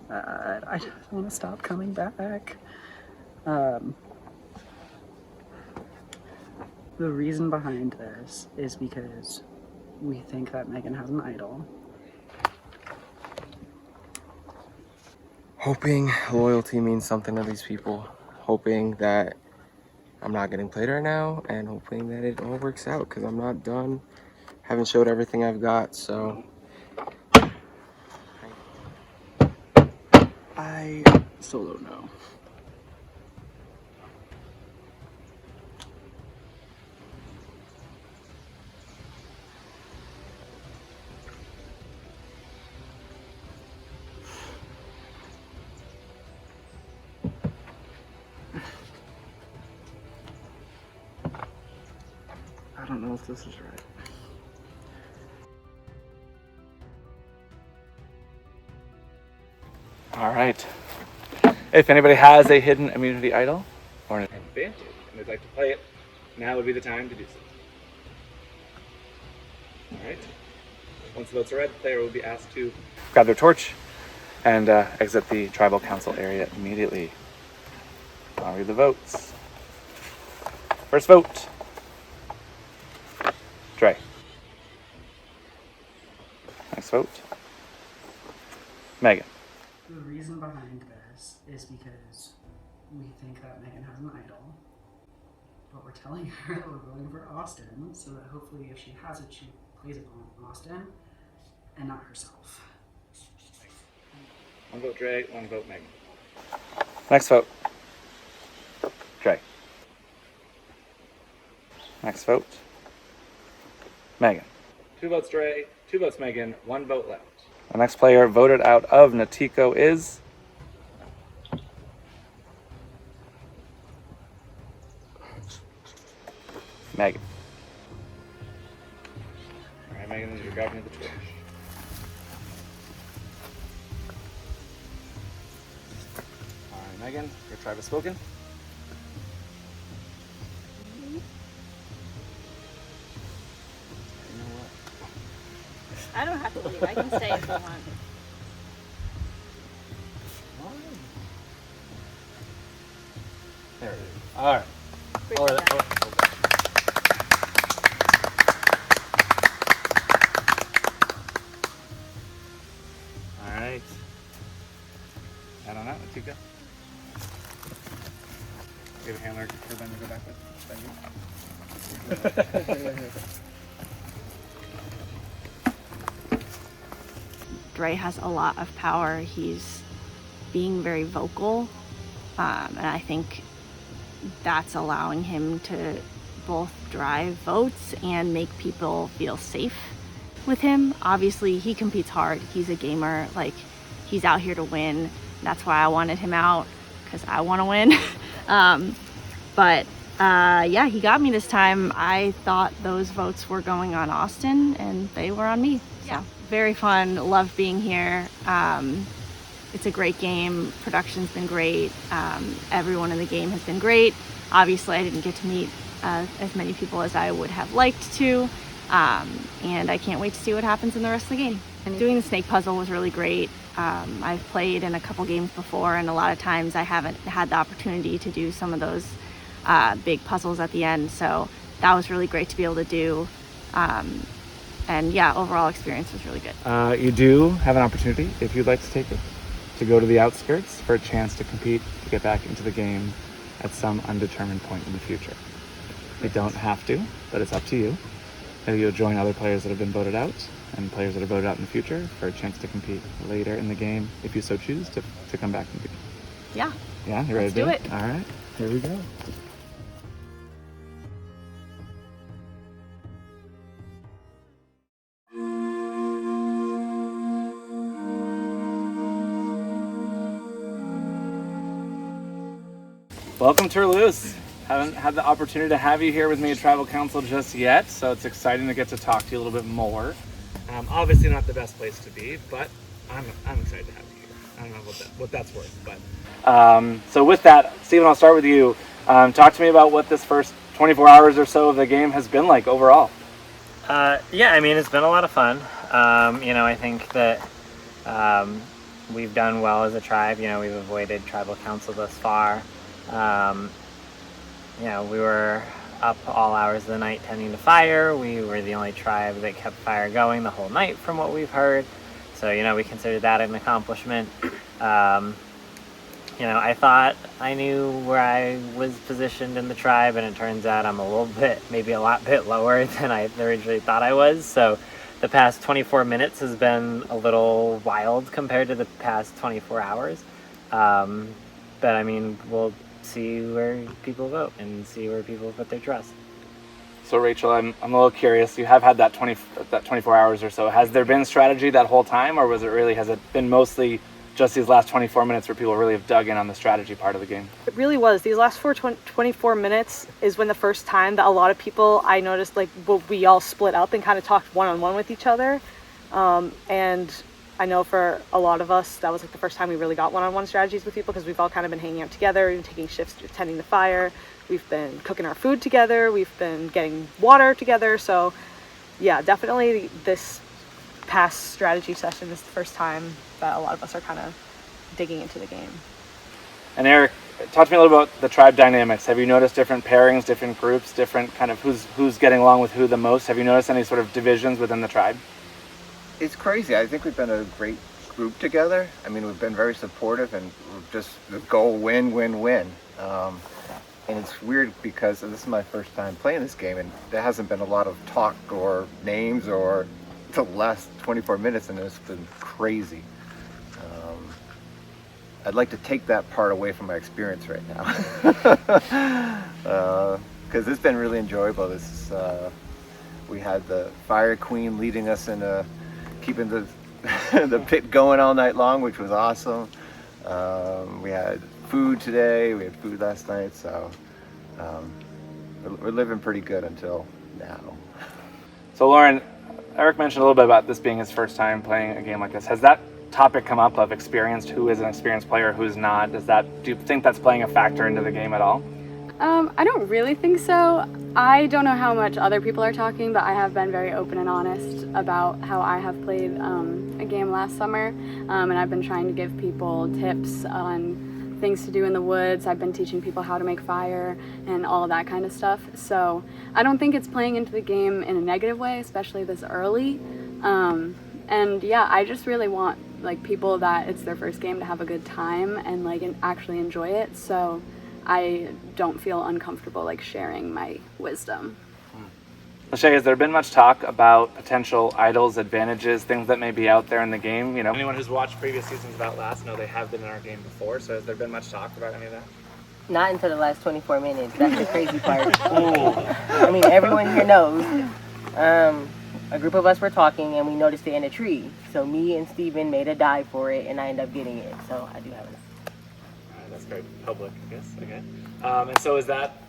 I just want to stop coming back. The reason behind this is because we think that Megan has an idol. Hoping loyalty means something to these people. Hoping that I'm not getting played right now, and hoping that it all works out, because I'm not done. Haven't showed everything I've got, so. I still don't know. I don't know if this is right. All right. If anybody has a hidden immunity idol or an advantage and they'd like to play it, now would be the time to do so. All right. Once the votes are read, the player will be asked to grab their torch and exit the tribal council area immediately. I'll read the votes. First vote. Dre. Next vote. Megan. The reason behind this is because we think that Megan has an idol, but we're telling her that we're voting for Austin, so that hopefully if she has it, she plays it on Austin and not herself. One vote Dre, one vote Megan. Next vote. Dre. Next vote. Megan. 2 votes Dre, 2 votes Megan, 1 vote left. The next player voted out of Natiko is Megan. All right, Megan, you're grabbing the torch. All right, Megan, your tribe has spoken. I don't have to leave. I can stay if I want. There it is. All right. All right. And on that, Natiko. We have a handler for them to go back with. Dre has a lot of power. He's being very vocal, and I think that's allowing him to both drive votes and make people feel safe. with him. Obviously, he competes hard. He's a gamer. Like, he's out here to win. That's why I wanted him out, because I want to win. Yeah, he got me this time. I thought those votes were going on Austin, and they were on me. So very fun. Love being here. It's a great game. Production's been great. Everyone in the game has been great. Obviously, I didn't get to meet as many people as I would have liked to. And I can't wait to see what happens in the rest of the game. And doing the snake puzzle was really great. I've played in a couple games before, and a lot of times I haven't had the opportunity to do some of those big puzzles at the end. So that was really great to be able to do. And yeah, overall experience was really good. You do have an opportunity, if you'd like to take it, to go to the outskirts for a chance to compete, to get back into the game at some undetermined point in the future. You don't have to, but it's up to you. Maybe you'll join other players that have been voted out and players that are voted out in the future for a chance to compete later in the game, if you so choose, to come back and compete. Yeah. Yeah, you ready Let's to do it? All right, here we go. Welcome to Toulouse. Haven't had the opportunity to have you here with me at Tribal Council just yet, so it's exciting to get to talk to you a little bit more. Obviously not the best place to be, but I'm excited to have you here. I don't know what that's worth, but so with that, Stephen, I'll start with you. Talk to me about what this first 24 hours or so of the game has been like overall. Yeah, I mean, it's been a lot of fun. I think that we've done well as a tribe. We've avoided Tribal Council thus far. We were up all hours of the night tending to fire. We were the only tribe that kept fire going the whole night from what we've heard. So, we consider that an accomplishment. I thought I knew where I was positioned in the tribe, and it turns out I'm maybe a lot bit lower than I originally thought I was. So the past 24 minutes has been a little wild compared to the past 24 hours. But I mean, we'll see where people vote and see where people put their trust. So Rachel, I'm a little curious. You have had that 24 hours or so. Has there been strategy that whole time, or has it been mostly just these last 24 minutes where people really have dug in on the strategy part of the game? It really was. These last 24 minutes is when the first time that a lot of people, I noticed, we all split up and kind of talked one-on-one with each other. And I know for a lot of us, that was the first time we really got one-on-one strategies with people, because we've all kind of been hanging out together and taking shifts tending the fire. We've been cooking our food together. We've been getting water together. So yeah, definitely this past strategy session is the first time that a lot of us are kind of digging into the game. And Eric, talk to me a little about the tribe dynamics. Have you noticed different pairings, different groups, different kind of who's getting along with who the most? Have you noticed any sort of divisions within the tribe? It's crazy. I think we've been a great group together. I mean, we've been very supportive, and just the goal win, win, win. And it's weird because this is my first time playing this game, and there hasn't been a lot of talk or names or the last 24 minutes, and it's been crazy. I'd like to take that part away from my experience right now, because it's been really enjoyable. We had the Fire Queen leading us in keeping the pit going all night long, which was awesome. We had food today. We had food last night, so we're living pretty good until now. So Lauren, Eric mentioned a little bit about this being his first time playing a game like this. Has that topic come up of who is an experienced player, who's not? Do you think that's playing a factor into the game at all? I don't really think so. I don't know how much other people are talking, but I have been very open and honest about how I have played a game last summer, and I've been trying to give people tips on things to do in the woods. I've been teaching people how to make fire and all of that kind of stuff. So I don't think it's playing into the game in a negative way, especially this early. And yeah, I just really want people that it's their first game to have a good time and actually enjoy it. So I don't feel uncomfortable sharing my wisdom. Lachey, has there been much talk about potential idols, advantages, things that may be out there in the game? Anyone who's watched previous seasons of Outlast know they have been in our game before, so has there been much talk about any of that? Not until the last 24 minutes. That's the crazy part. I mean, everyone here knows. a group of us were talking and we noticed it in a tree. So me and Steven made a dive for it and I ended up getting it. So I do have it. That's very public, I guess. Okay. And so is that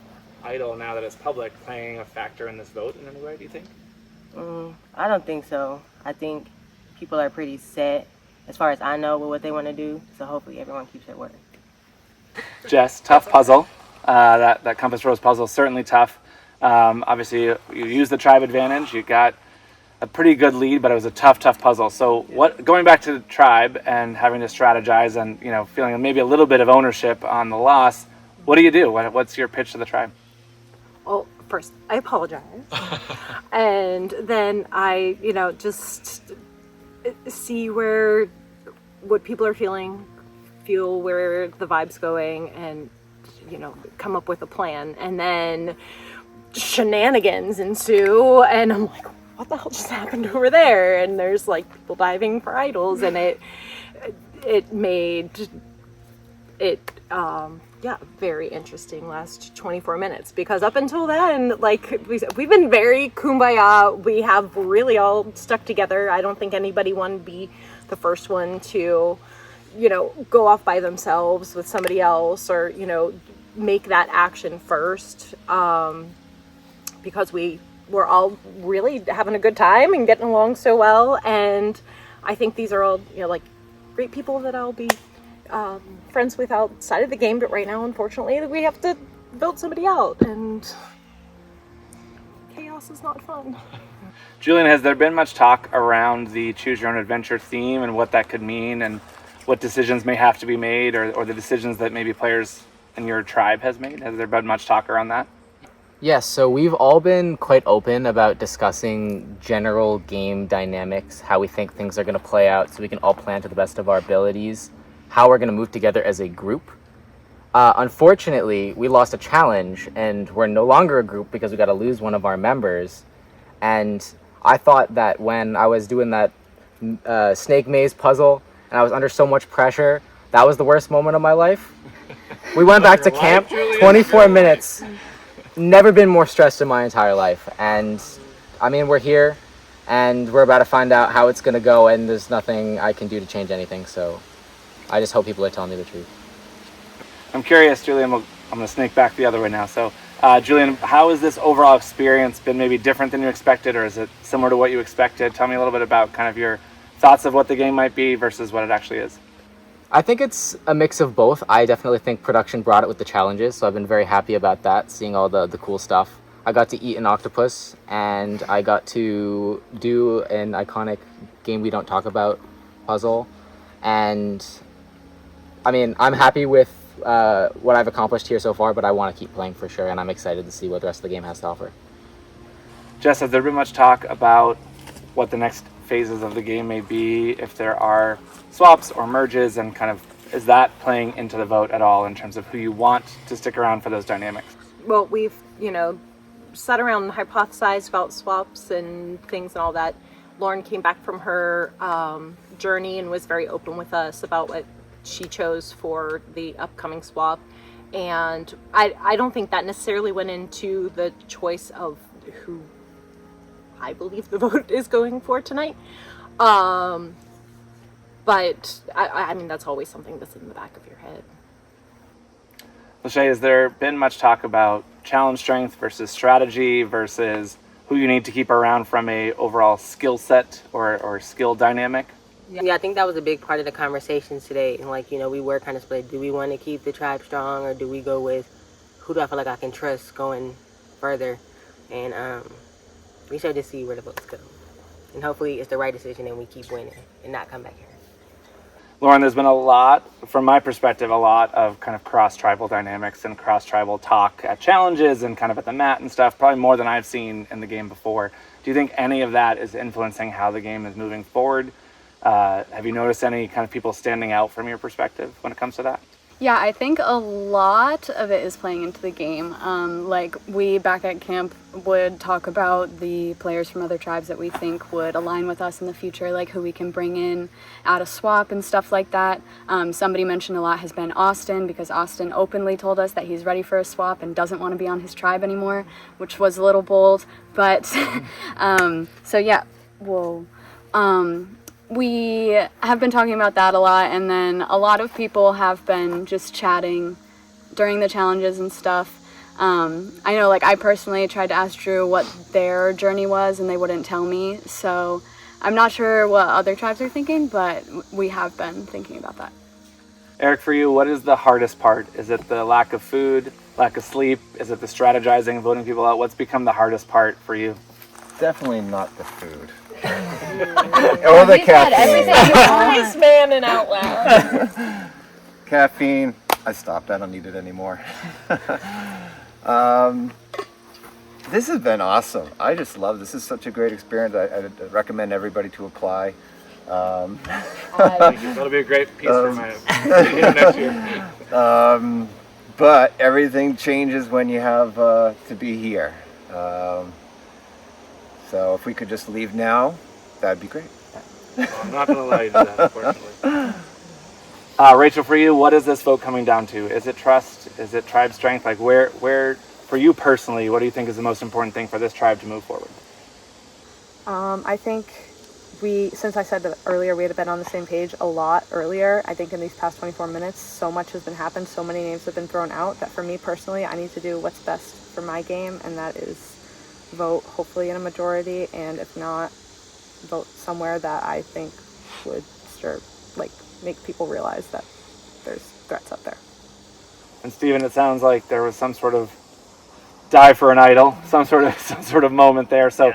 idol, now that it's public, playing a factor in this vote in any way, do you think? I don't think so. I think people are pretty set, as far as I know, with what they want to do. So hopefully everyone keeps their word. Jess, tough puzzle. That Compass Rose puzzle is certainly tough. Obviously, you used the tribe advantage. You got a pretty good lead, but it was a tough puzzle. So, going back to the tribe and having to strategize and feeling maybe a little bit of ownership on the loss, what do? What's your pitch to the tribe? Well, first, I apologize. And then I, just see what people are feeling, feel where the vibe's going, and, come up with a plan. And then shenanigans ensue, and I'm like, what the hell just happened over there? And there's like people diving for idols, and it made it very interesting last 24 minutes, because up until then, like we've been very kumbaya. We have really all stuck together. I don't think anybody wanted to be the first one to go off by themselves with somebody else, or make that action first, because we're all really having a good time and getting along so well. And I think these are all like great people that I'll be friends with outside of the game, but right now, unfortunately, we have to vote somebody out, and chaos is not fun. Julian, has there been much talk around the Choose Your Own Adventure theme and what that could mean, and what decisions may have to be made, or the decisions that maybe players in your tribe has made? Has there been much talk around that? Yes, so we've all been quite open about discussing general game dynamics, how we think things are going to play out, so we can all plan to the best of our abilities, how we're going to move together as a group. Unfortunately, we lost a challenge, and we're no longer a group because we got to lose one of our members. And I thought that when I was doing that snake maze puzzle, and I was under so much pressure, that was the worst moment of my life. We went back to camp, 24 minutes. Never been more stressed in my entire life. And I mean, we're here, and we're about to find out how it's going to go, and there's nothing I can do to change anything. So I just hope people are telling me the truth. I'm curious, Julian, I'm going to snake back the other way now. So, Julian, how has this overall experience been maybe different than you expected, or is it similar to what you expected? Tell me a little bit about kind of your thoughts of what the game might be versus what it actually is. I think it's a mix of both. I definitely think production brought it with the challenges, so I've been very happy about that, seeing all the cool stuff. I got to eat an octopus, and I got to do an iconic game we don't talk about puzzle. And I mean, I'm happy with what I've accomplished here so far, but I want to keep playing for sure, and I'm excited to see what the rest of the game has to offer. Jess, has there been much talk about what the next phases of the game may be, if there are swaps or merges, and kind of is that playing into the vote at all in terms of who you want to stick around for those dynamics? Well, we've sat around and hypothesized about swaps and things and all that. Lauren came back from her journey and was very open with us about what she chose for the upcoming swap, and I don't think that necessarily went into the choice of who I believe the vote is going for tonight. But I mean, that's always something that's in the back of your head. Lachey, has there been much talk about challenge strength versus strategy versus who you need to keep around from a overall skill set or skill dynamic? Yeah, I think that was a big part of the conversations today. And we were kind of split. Do we want to keep the tribe strong, or do we go with who do I feel like I can trust going further? And we should just see where the votes go. And hopefully it's the right decision and we keep winning and not come back here. Lauren, there's been a lot, from my perspective, a lot of kind of cross-tribal dynamics and cross-tribal talk at challenges and kind of at the mat and stuff, probably more than I've seen in the game before. Do you think any of that is influencing how the game is moving forward? Have you noticed any kind of people standing out from your perspective when it comes to that? Yeah, I think a lot of it is playing into the game. Like, we back at camp would talk about the players from other tribes that we think would align with us in the future, like who we can bring in at a swap and stuff like that. Somebody mentioned a lot has been Austin, because Austin openly told us that he's ready for a swap and doesn't want to be on his tribe anymore, which was a little bold. But, so yeah, we'll... we have been talking about that a lot, and then a lot of people have been just chatting during the challenges and stuff. I know, like, I personally tried to ask Drew what their journey was, and they wouldn't tell me, so I'm not sure what other tribes are thinking, but we have been thinking about that. Eric, for you, what is the hardest part? Is it the lack of food, lack of sleep? Is it the strategizing, voting people out? What's become the hardest part for you? Definitely not the food. Or the caffeine. Nice man in Outlast. Caffeine, I stopped. I don't need it anymore. This has been awesome. I just love this. This is such a great experience. I recommend everybody to apply. Thank you. That'll be a great piece for my next year. But everything changes when you have to be here. So if we could just leave now, that'd be great. Well, I'm not going to allow you to do that, unfortunately. Rachel, for you, what is this vote coming down to? Is it trust? Is it tribe strength? Like, where, for you personally, what do you think is the most important thing for this tribe to move forward? I think since I said that earlier, we had been on the same page a lot earlier. I think in these past 24 minutes, so much has been happened, so many names have been thrown out, that for me personally, I need to do what's best for my game, and that is vote hopefully in a majority, and if not, vote somewhere that I think would make people realize that there's threats up there. And Stephen, it sounds like there was some sort of die for an idol, some sort of moment there. So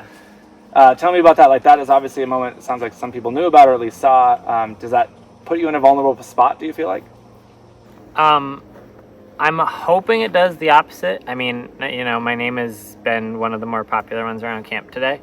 tell me about that. Like, that is obviously a moment, it sounds like some people knew about or at least saw. Does that put you in a vulnerable spot, do you feel like? I'm hoping it does the opposite. I mean, you know, my name has been one of the more popular ones around camp today.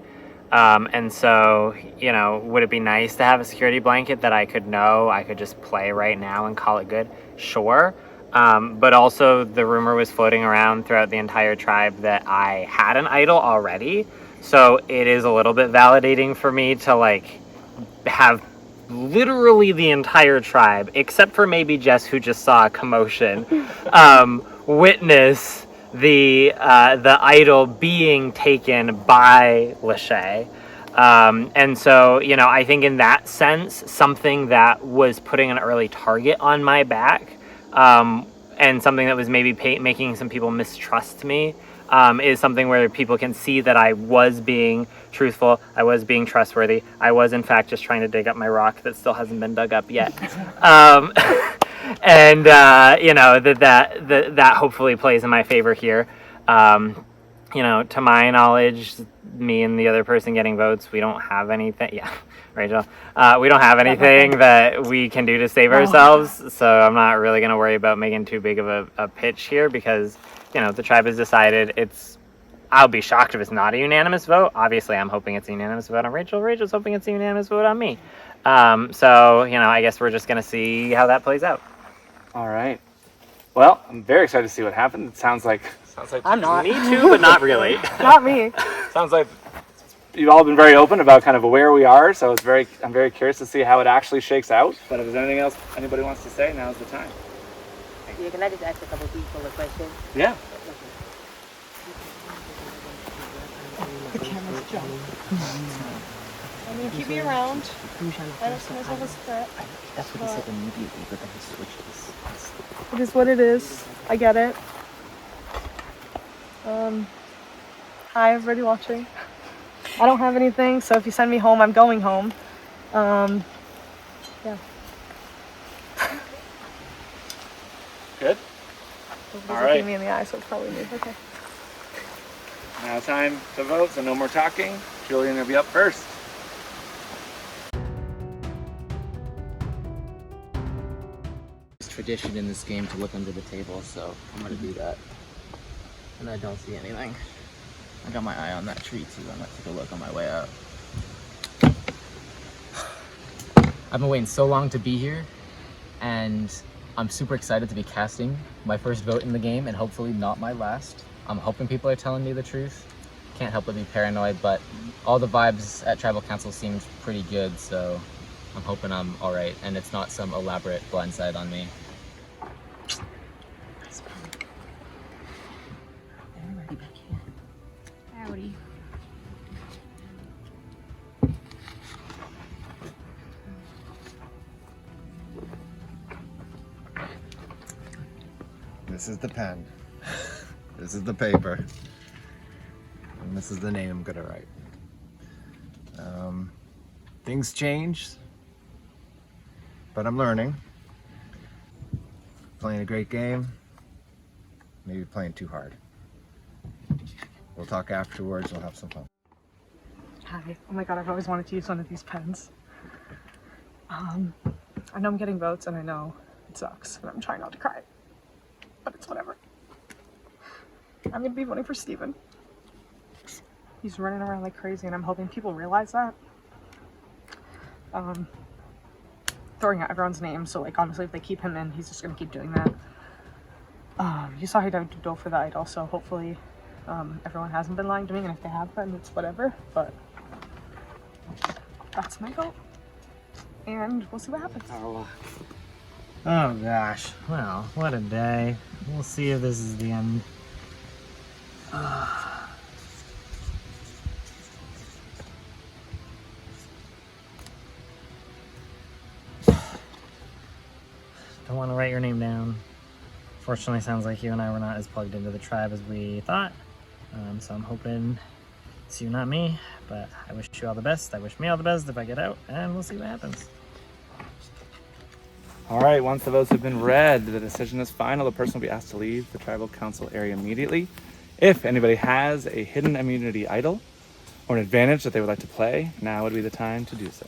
And so, you know, would it be nice to have a security blanket that I could just play right now and call it good? Sure. But also the rumor was floating around throughout the entire tribe that I had an idol already. So it is a little bit validating for me to, like, have literally the entire tribe, except for maybe Jess, who just saw a commotion, witness the idol being taken by Lachey. And so, you know, I think in that sense, something that was putting an early target on my back, and something that was maybe making some people mistrust me, is something where people can see that I was being truthful, I was being trustworthy, I was in fact just trying to dig up my rock that still hasn't been dug up yet. And you know, that hopefully plays in my favor here. You know, to my knowledge, me and the other person getting votes, we don't have anything. Yeah, Rachel. We don't have anything that we can do to save ourselves. So I'm not really going to worry about making too big of a pitch here, because, you know, the tribe has decided I'll be shocked if it's not a unanimous vote. Obviously, I'm hoping it's a unanimous vote on Rachel. Rachel's hoping it's a unanimous vote on me. So, you know, I guess we're just going to see how that plays out. All right. Well, I'm very excited to see what happens. It sounds like I'm not. Me too, but not really. Not me. Sounds like you've all been very open about kind of where we are, so I'm very curious to see how it actually shakes out. But if there's anything else anybody wants to say, now's the time. Yeah, can I just ask a couple people a question? Yeah. The camera's jumping. I mean, keep me around. I don't see myself as a threat. That's what he said immediately, but then he switched his. It is what it is. I get it. Hi, everybody watching. I don't have anything, so if you send me home, I'm going home. Yeah. Good? Nobody's All looking right. me in the eye, so it's probably me. Okay. Now time to vote, so no more talking. Julian will be up first. It's tradition in this game to look under the table, so I'm gonna do that. And I don't see anything. I got my eye on that tree too. I'm gonna take a look on my way out. I've been waiting so long to be here, and I'm super excited to be casting my first vote in the game and hopefully not my last. I'm hoping people are telling me the truth. Can't help but be paranoid, but all the vibes at Tribal Council seemed pretty good, so I'm hoping I'm alright and it's not some elaborate blindside on me. Howdy. This is the pen. This is the paper. And this is the name I'm gonna write. Things change, but I'm learning. Playing a great game, maybe playing too hard. We'll talk afterwards, we'll have some fun. Hi. Oh my god, I've always wanted to use one of these pens. I know I'm getting votes and I know it sucks, and I'm trying not to cry. But it's whatever. I'm gonna be voting for Steven. He's running around like crazy and I'm hoping people realize that. Throwing out everyone's names, so like honestly if they keep him in, he's just gonna keep doing that. You saw he died for the idol, so hopefully everyone hasn't been lying to me, and if they have been, it's whatever, but that's my vote. And we'll see what happens. Oh gosh, well, what a day. We'll see if this is the end. Don't want to write your name down. Fortunately, sounds like you and I were not as plugged into the tribe as we thought. So I'm hoping it's you, not me, but I wish you all the best. I wish me all the best if I get out, and we'll see what happens. All right, once the votes have been read, the decision is final. The person will be asked to leave the tribal council area immediately. If anybody has a hidden immunity idol or an advantage that they would like to play, now would be the time to do so.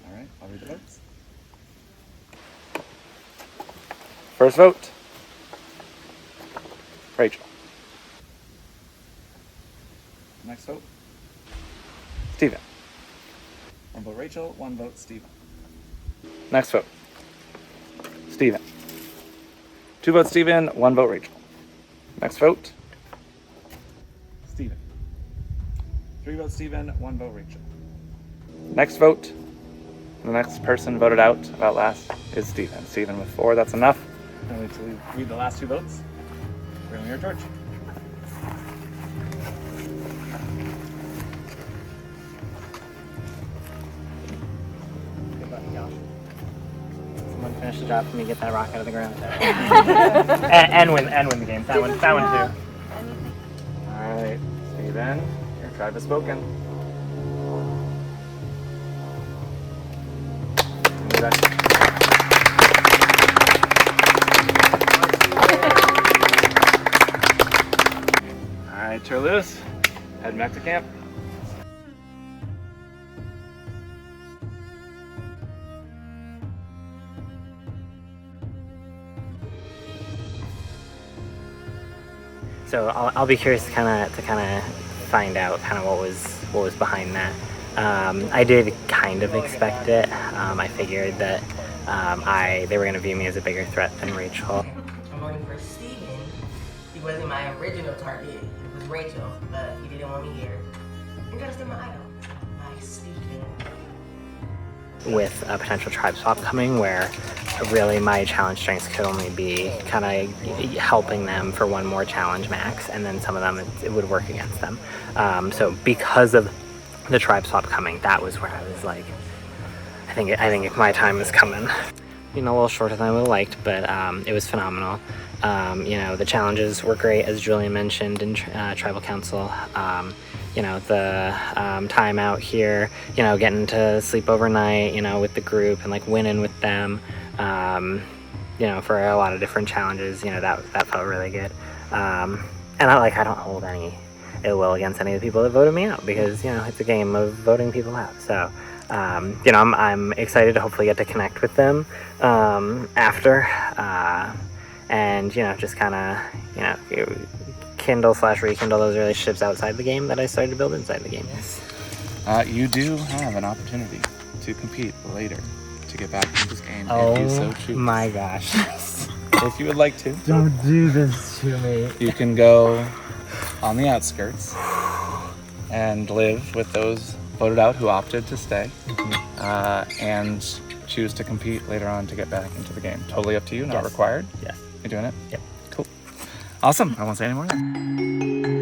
All right, I'll read the votes. First vote, Rachel. Next vote, Steven. One vote Rachel, one vote Steven. Next vote, Steven. Two votes Steven, one vote Rachel. Next vote, Steven. Three votes Steven, one vote Rachel. Next vote, the next person voted out of Outlast is Steven. Steven with 4, that's enough. Now we need to read the last 2 votes. We're going to hear George. Someone finish the job for me, get that rock out of the ground. and win the game. That one too. Alright, Steven, your tribe has spoken. Alright, Turloose, heading back to camp. So I'll be curious to kind of find out kind of what was behind that. I did kind of expect it. I figured that they were going to view me as a bigger threat than Rachel. I'm voting for Steven. He wasn't my original target. It was Rachel, but he didn't want me here. You gotta stay my idol. My Steven. With a potential tribe swap coming, where really my challenge strengths could only be kind of helping them for one more challenge max, and then some of them it would work against them. So because of the tribe swap coming, that was where I was like, I think my time is coming. You know, a little shorter than I would have liked, but it was phenomenal. You know, the challenges were great, as Julia mentioned in Tribal Council. You know, the time out here, you know, getting to sleep overnight, you know, with the group and like winning with them, you know, for a lot of different challenges, you know, that felt really good. And I don't hold any ill will against any of the people that voted me out, because, you know, it's a game of voting people out. So, you know, I'm excited to hopefully get to connect with them after, and, you know, just kind of, you know, kindle/rekindle those relationships outside the game that I started to build inside the game. You do have an opportunity to compete later to get back into this game Oh if you so choose. my gosh. If you would like to. Don't do this to me. You can go on the outskirts and live with those voted out who opted to stay, and choose to compete later on to get back into the game. Totally up to you, not required. Yeah. You doing it? Yep. Cool. Awesome. I won't say any more.